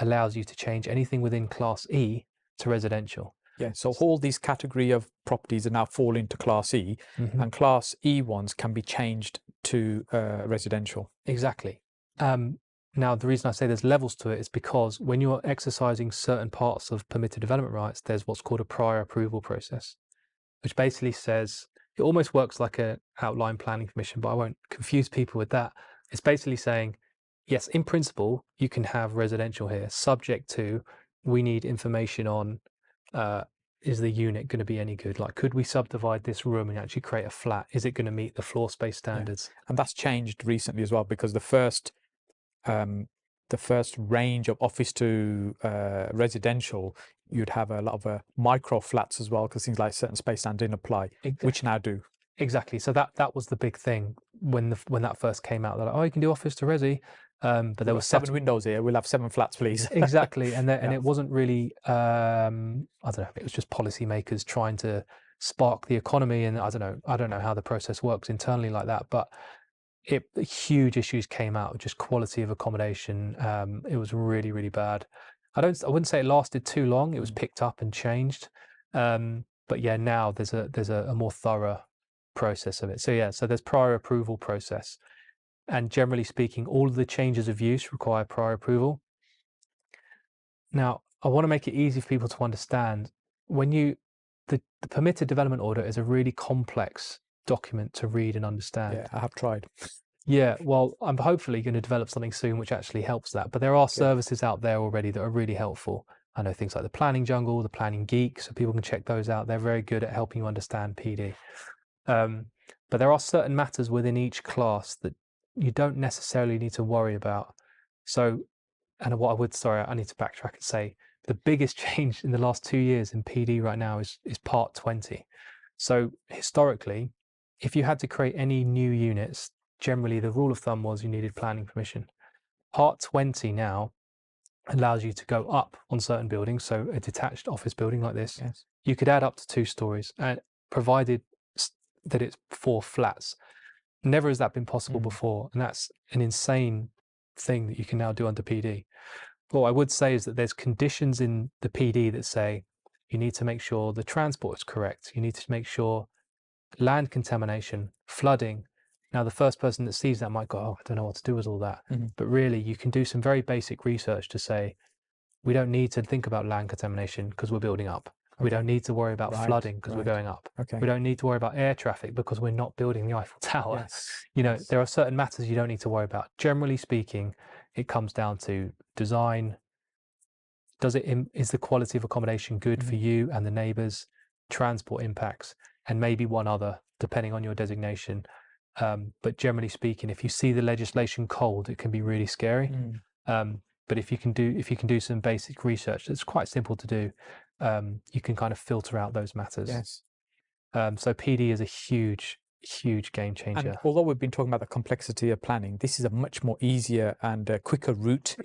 allows you to change anything within Class E to residential. Yeah, so all these category of properties are now fall into Class E, and Class E ones can be changed to residential. Exactly. Now, the reason I say there's levels to it is because when you're exercising certain parts of permitted development rights, there's what's called a prior approval process, which basically says, it almost works like an outline planning permission, but I won't confuse people with that. It's basically saying, yes, in principle, you can have residential here, subject to, we need information on, is the unit going to be any good? Like, could we subdivide this room and actually create a flat? Is it going to meet the floor space standards? Yeah. And that's changed recently as well, because the first range of office to residential, you'd have a lot of micro flats as well, because things like certain space standards didn't apply, which now do. Exactly. So that was the big thing when that first came out. They're like, oh, you can do office to resi, but there were 7 windows here. We'll have 7 flats, please. Exactly, and it wasn't really. I don't know. It was just policymakers trying to spark the economy, and I don't know how the process works internally like that, but huge issues came out of just quality of accommodation. It was really, really bad. I wouldn't say it lasted too long. It was picked up and changed, but yeah, now there's a more thorough process of it. So yeah, so there's prior approval process, and generally speaking, all of the changes of use require prior approval. Now, I want to make it easy for people to understand. When the permitted development order is a really complex document to read and understand. Yeah, I have tried. Yeah, well, I'm hopefully going to develop something soon which actually helps that. But there are services out there already that are really helpful. I know things like the Planning Jungle, the Planning Geek, so people can check those out. They're very good at helping you understand PD. But there are certain matters within each class that you don't necessarily need to worry about. So, and I need to backtrack and say, the biggest change in the last 2 years in PD right now is Part 20. So historically, if you had to create any new units, generally the rule of thumb was you needed planning permission. Part 20 now allows you to go up on certain buildings. So a detached office building like this, yes, you could add up to 2 stories, and provided that it's 4 flats. Never has that been possible before, and that's an insane thing that you can now do under PD. What I would say is that there's conditions in the PD that say you need to make sure the transport is correct. You need to make sure land contamination, flooding. Now, the first person that sees that might go, oh, I don't know what to do with all that. But really, you can do some very basic research to say, we don't need to think about land contamination because we're building up. Okay. We don't need to worry about flooding because we're going up. Okay. We don't need to worry about air traffic because we're not building the Eiffel Tower. Yes. You know, there are certain matters you don't need to worry about. Generally speaking, it comes down to design. Is the quality of accommodation good for you and the neighbours? Transport impacts, and maybe one other, depending on your designation. But generally speaking, if you see the legislation cold, it can be really scary. But if you can do some basic research, it's quite simple to do. You can kind of filter out those matters. Yes. So PD is a huge game changer. And although we've been talking about the complexity of planning, this is a much more easier and quicker route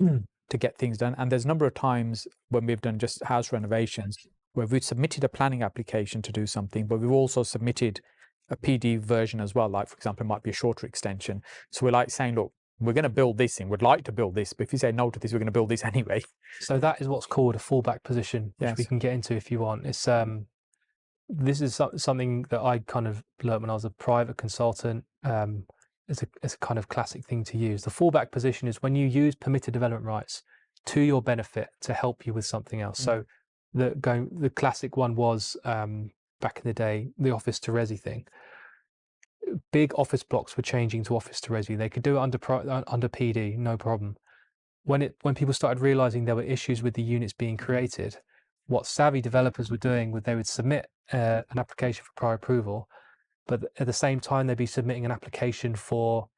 to get things done. And there's a number of times when we've done just house renovations where we've submitted a planning application to do something, but we've also submitted a PD version as well. Like, for example, it might be a shorter extension. So we're like saying, look, we're going to build this thing. We'd like to build this, but if you say no to this, we're going to build this anyway. So that is what's called a fallback position, which we can get into if you want. It's this is something that I kind of learned when I was a private consultant. It's a kind of classic thing to use. The fallback position is when you use permitted development rights to your benefit to help you with something else. So the classic one was back in the day, the office to resi thing. Big office blocks were changing to office to resi. They could do it under PD, no problem. When people started realizing there were issues with the units being created, what savvy developers were doing was they would submit an application for prior approval, but at the same time they'd be submitting an application for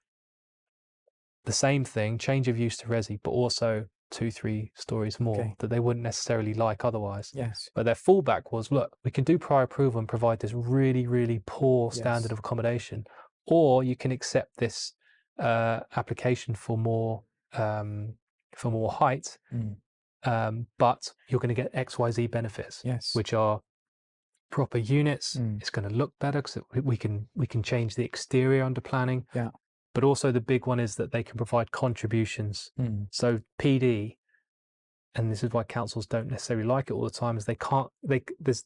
the same thing, change of use to resi, but also 2-3 stories more that they wouldn't necessarily like otherwise. Yes. But their fallback was, look, we can do prior approval and provide this really, really poor standard of accommodation, or you can accept this application for more height, but you're going to get XYZ benefits, which are proper units. It's going to look better because we can change the exterior under planning. Yeah. But also the big one is that they can provide contributions. So PD, and this is why councils don't necessarily like it all the time, is there's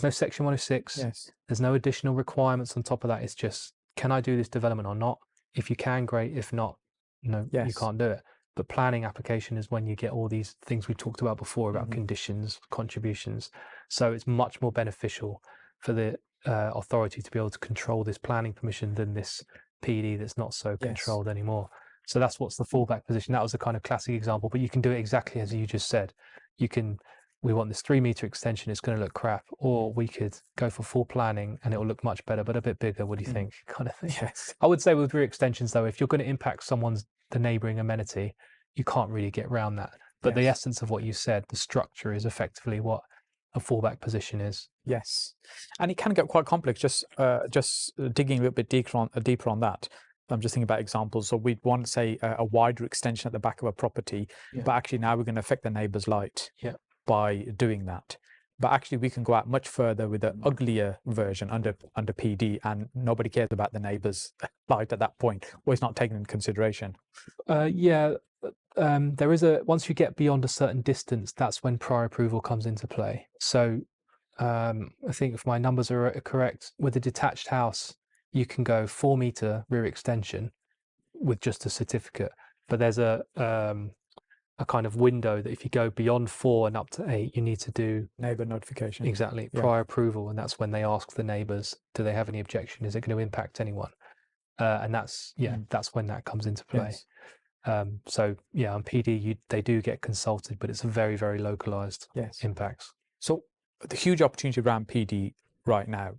no Section 106. Yes. There's no additional requirements on top of that. It's just, can I do this development or not? If you can, great. If not, no, you can't do it. But planning application is when you get all these things we talked about before about conditions, contributions. So it's much more beneficial for the authority to be able to control this planning permission than this PD that's not so controlled anymore. So that's what's the fallback position. That was a kind of classic example, but you can do it exactly as you just said. We want this 3-meter extension, it's going to look crap, or we could go for full planning and it will look much better, but a bit bigger. What do you think? Kind of thing. Yes. I would say with rear extensions though, if you're going to impact the neighboring amenity, you can't really get around that. But the essence of what you said, the structure, is effectively what a fallback position is. Yes, and it can get quite complex. Just digging a little bit deeper on that. I'm just thinking about examples. So we'd want to say a wider extension at the back of a property, but actually now we're going to affect the neighbour's light by doing that. But actually we can go out much further with an uglier version under PD, and nobody cares about the neighbour's light at that point, or it's not taken into consideration. There is once you get beyond a certain distance, that's when prior approval comes into play. So I think if my numbers are correct, with a detached house, you can go 4-meter rear extension with just a certificate. But there's a kind of window that if you go beyond 4 and up to 8, you need to do neighbour notification. Exactly, prior approval, and that's when they ask the neighbours, do they have any objection? Is it going to impact anyone? And that's that's when that comes into play. So on PD, they do get consulted, but it's a very, very localized impacts. So the huge opportunity around PD right now,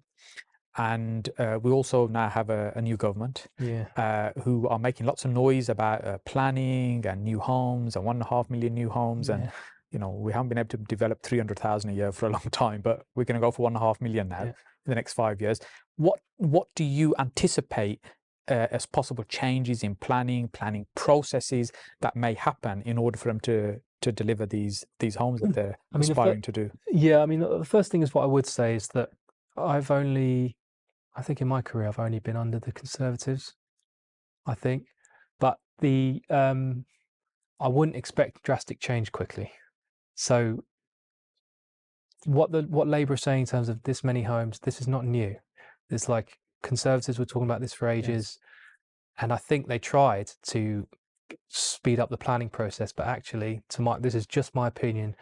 and we also now have a new government who are making lots of noise about planning and new homes and 1.5 million new homes, and we haven't been able to develop 300,000 a year for a long time, but we're going to go for 1.5 million now in the next 5 years. What do you anticipate as possible changes in planning processes that may happen in order for them to deliver these homes that they're aspiring to do? Yeah, I mean, the first thing is what I would say is that I've only I think in my career I've only been under the Conservatives, I think. But I wouldn't expect drastic change quickly. So what Labour are saying in terms of this many homes, this is not new. It's like Conservatives were talking about this for ages. And I think they tried to speed up the planning process, but actually, this is just my opinion,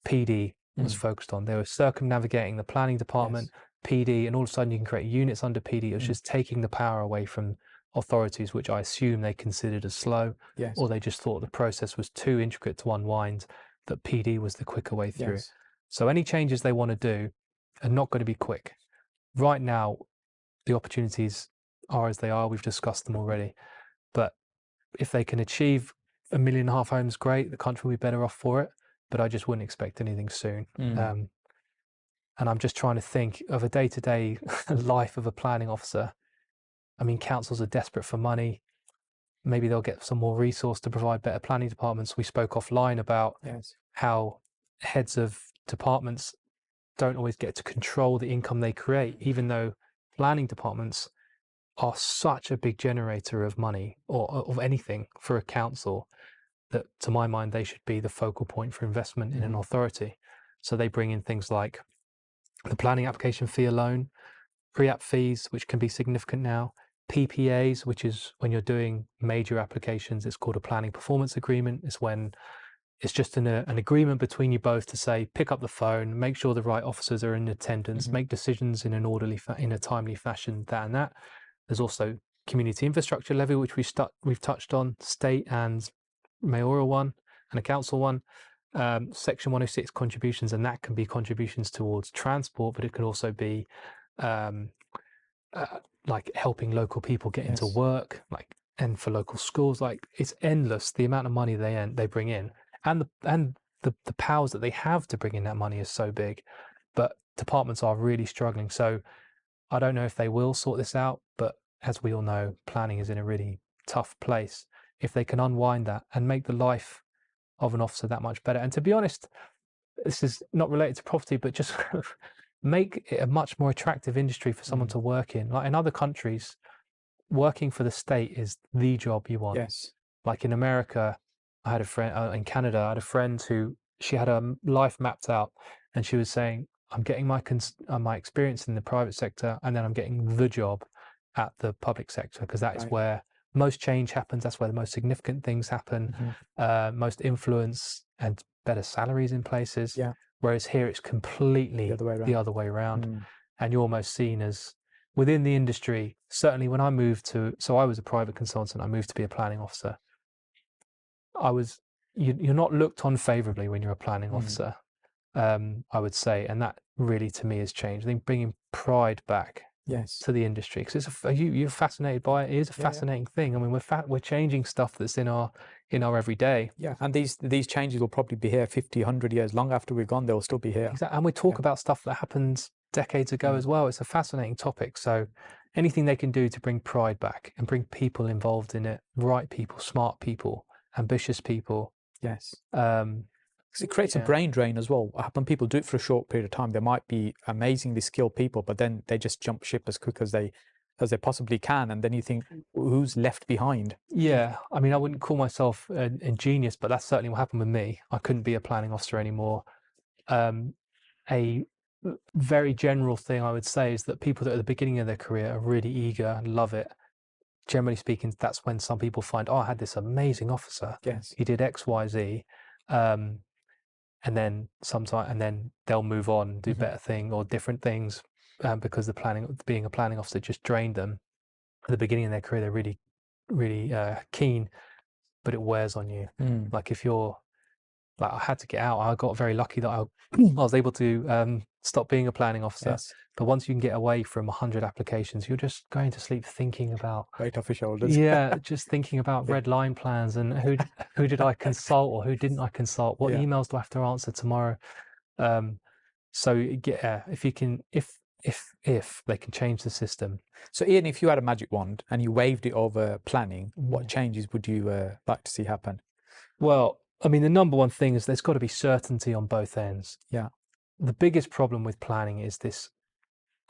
PD was focused on. They were circumnavigating the planning department, PD, and all of a sudden you can create units under PD. It was just taking the power away from authorities, which I assume they considered as slow, or they just thought the process was too intricate to unwind, that PD was the quicker way through. So any changes they want to do are not going to be quick. Right now, the opportunities are as they are. We've discussed them already. But if they can achieve 1.5 million homes, great. The country will be better off for it. But I just wouldn't expect anything soon. And I'm just trying to think of a day-to-day life of a planning officer. I mean, councils are desperate for money. Maybe they'll get some more resource to provide better planning departments. We spoke offline about how heads of departments don't always get to control the income they create, even though planning departments are such a big generator of money or of anything for a council, that to my mind they should be the focal point for investment in an authority. So they bring in things like the planning application fee alone, pre-app fees, which can be significant now, PPAs, which is when you're doing major applications, it's called a planning performance agreement. It's when it's just an agreement between you both to say, pick up the phone, make sure the right officers are in attendance, make decisions in an orderly, in a timely fashion, that and that. There's also community infrastructure levy, which we've touched on, state and mayoral one, and a council one. Section 106 contributions, and that can be contributions towards transport, but it can also be like helping local people get into work, and for local schools. Like, it's endless the amount of money they bring in, and the powers that they have to bring in that money is so big. But departments are really struggling. So I don't know if they will sort this out, but as we all know, planning is in a really tough place. If they can unwind that and make the life of an officer that much better, and to be honest, this is not related to property, but just make it a much more attractive industry for someone to work in. Like in other countries, working for the state is the job you want. Like in America, I had a friend, in Canada, I had a friend who, she had her life mapped out, and she was saying, I'm getting my experience in the private sector, and then I'm getting the job at the public sector, because that is where most change happens. That's where the most significant things happen, most influence and better salaries in places. Whereas here it's completely the other way around. And you're almost seen as, within the industry, certainly when I moved to, so I was a private consultant, I moved to be a planning officer. You're not looked on favorably when you're a planning officer, I would say. And that really, to me, has changed. I think bringing pride back to the industry, because you're fascinated by it. It is a fascinating thing. I mean, we're changing stuff that's in our everyday. And these changes will probably be here 50, 100 years long after we're gone. They'll still be here. Exactly. And we talk about stuff that happened decades ago as well. It's a fascinating topic. So anything they can do to bring pride back and bring people involved in it, right people, smart people, ambitious people. Because it creates a brain drain as well. When people do it for a short period of time, they might be amazingly skilled people, but then they just jump ship as quick as they possibly can, and then you think, who's left behind? I mean, I wouldn't call myself a genius, but that's certainly what happened with me. I couldn't be a planning officer anymore. A very general thing I would say is that people that are at the beginning of their career are really eager and love it. Generally speaking, that's when some people find, I had this amazing officer. He did X, Y, Z. And then they'll move on, do better thing or different things, because being a planning officer just drained them. At the beginning of their career, they're really, really keen, but it wears on you. Like if you're, like, I had to get out. I got very lucky that I was able to stop being a planning officer. But once you can get away from 100 applications, you're just going to sleep thinking about weight off your shoulders. Just thinking about red line plans and who did I consult or who didn't I consult? What emails do I have to answer tomorrow? So if you can, if they can change the system. So Ian, if you had a magic wand and you waved it over planning, what changes would you like to see happen? Well, I mean, the number one thing is there's got to be certainty on both ends. The biggest problem with planning is this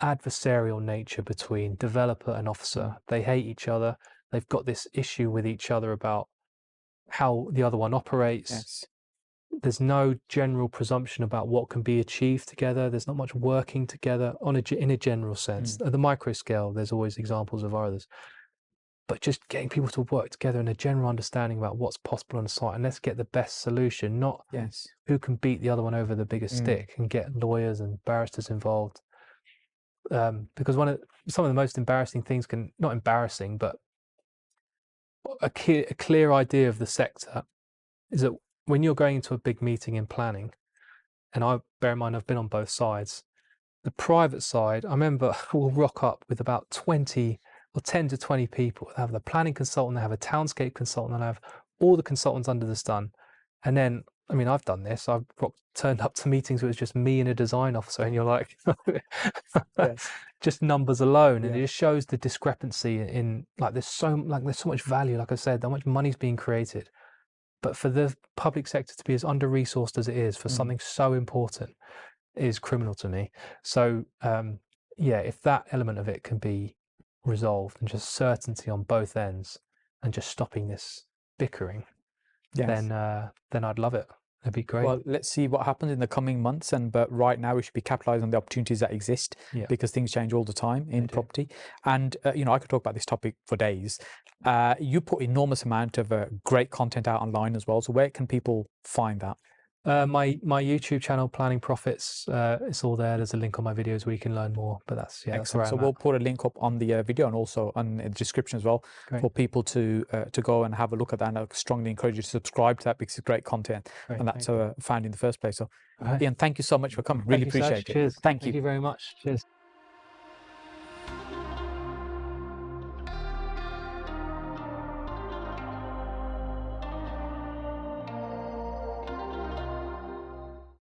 adversarial nature between developer and officer. They hate each other. They've got this issue with each other about how the other one operates. Yes. There's no general presumption about what can be achieved together. There's not much working together in a general sense. At the micro scale, there's always examples of others. But just getting people to work together in a general understanding about what's possible on the site, and let's get the best solution, not who can beat the other one over the biggest stick, and get lawyers and barristers involved. Because some of the most embarrassing things not embarrassing, but a clear idea of the sector is that when you're going into a big meeting in planning, and bear in mind I've been on both sides, the private side, I remember, will rock up with about 20 or 10 to 20 people. They have the planning consultant, they have a townscape consultant, and they have all the consultants under the sun. And then, I mean, I've done this. I've turned up to meetings where it's just me and a design officer, and you're like, just numbers alone. And it just shows the discrepancy in, like, there's so much value, like I said, how much money's being created. But for the public sector to be as under-resourced as it is for something so important is criminal to me. So, yeah, if that element of it can be resolved and just certainty on both ends and just stopping this bickering, then I'd love it. That'd be great. Well, let's see what happens in the coming months. But right now, we should be capitalizing on the opportunities that exist, because things change all the time in property. And you know, I could talk about this topic for days. You put enormous amount of great content out online as well. So where can people find that? My YouTube channel, Planning Profits, it's all there. There's a link on my videos where you can learn more. But that's that's where I'm so we'll put a link up on the video and also on the description as well for people to go and have a look at that. And I strongly encourage you to subscribe to that because it's great content, and that's found in the first place. So Ian, thank you so much for coming. Really appreciate it. Cheers. Thank you very much. Cheers.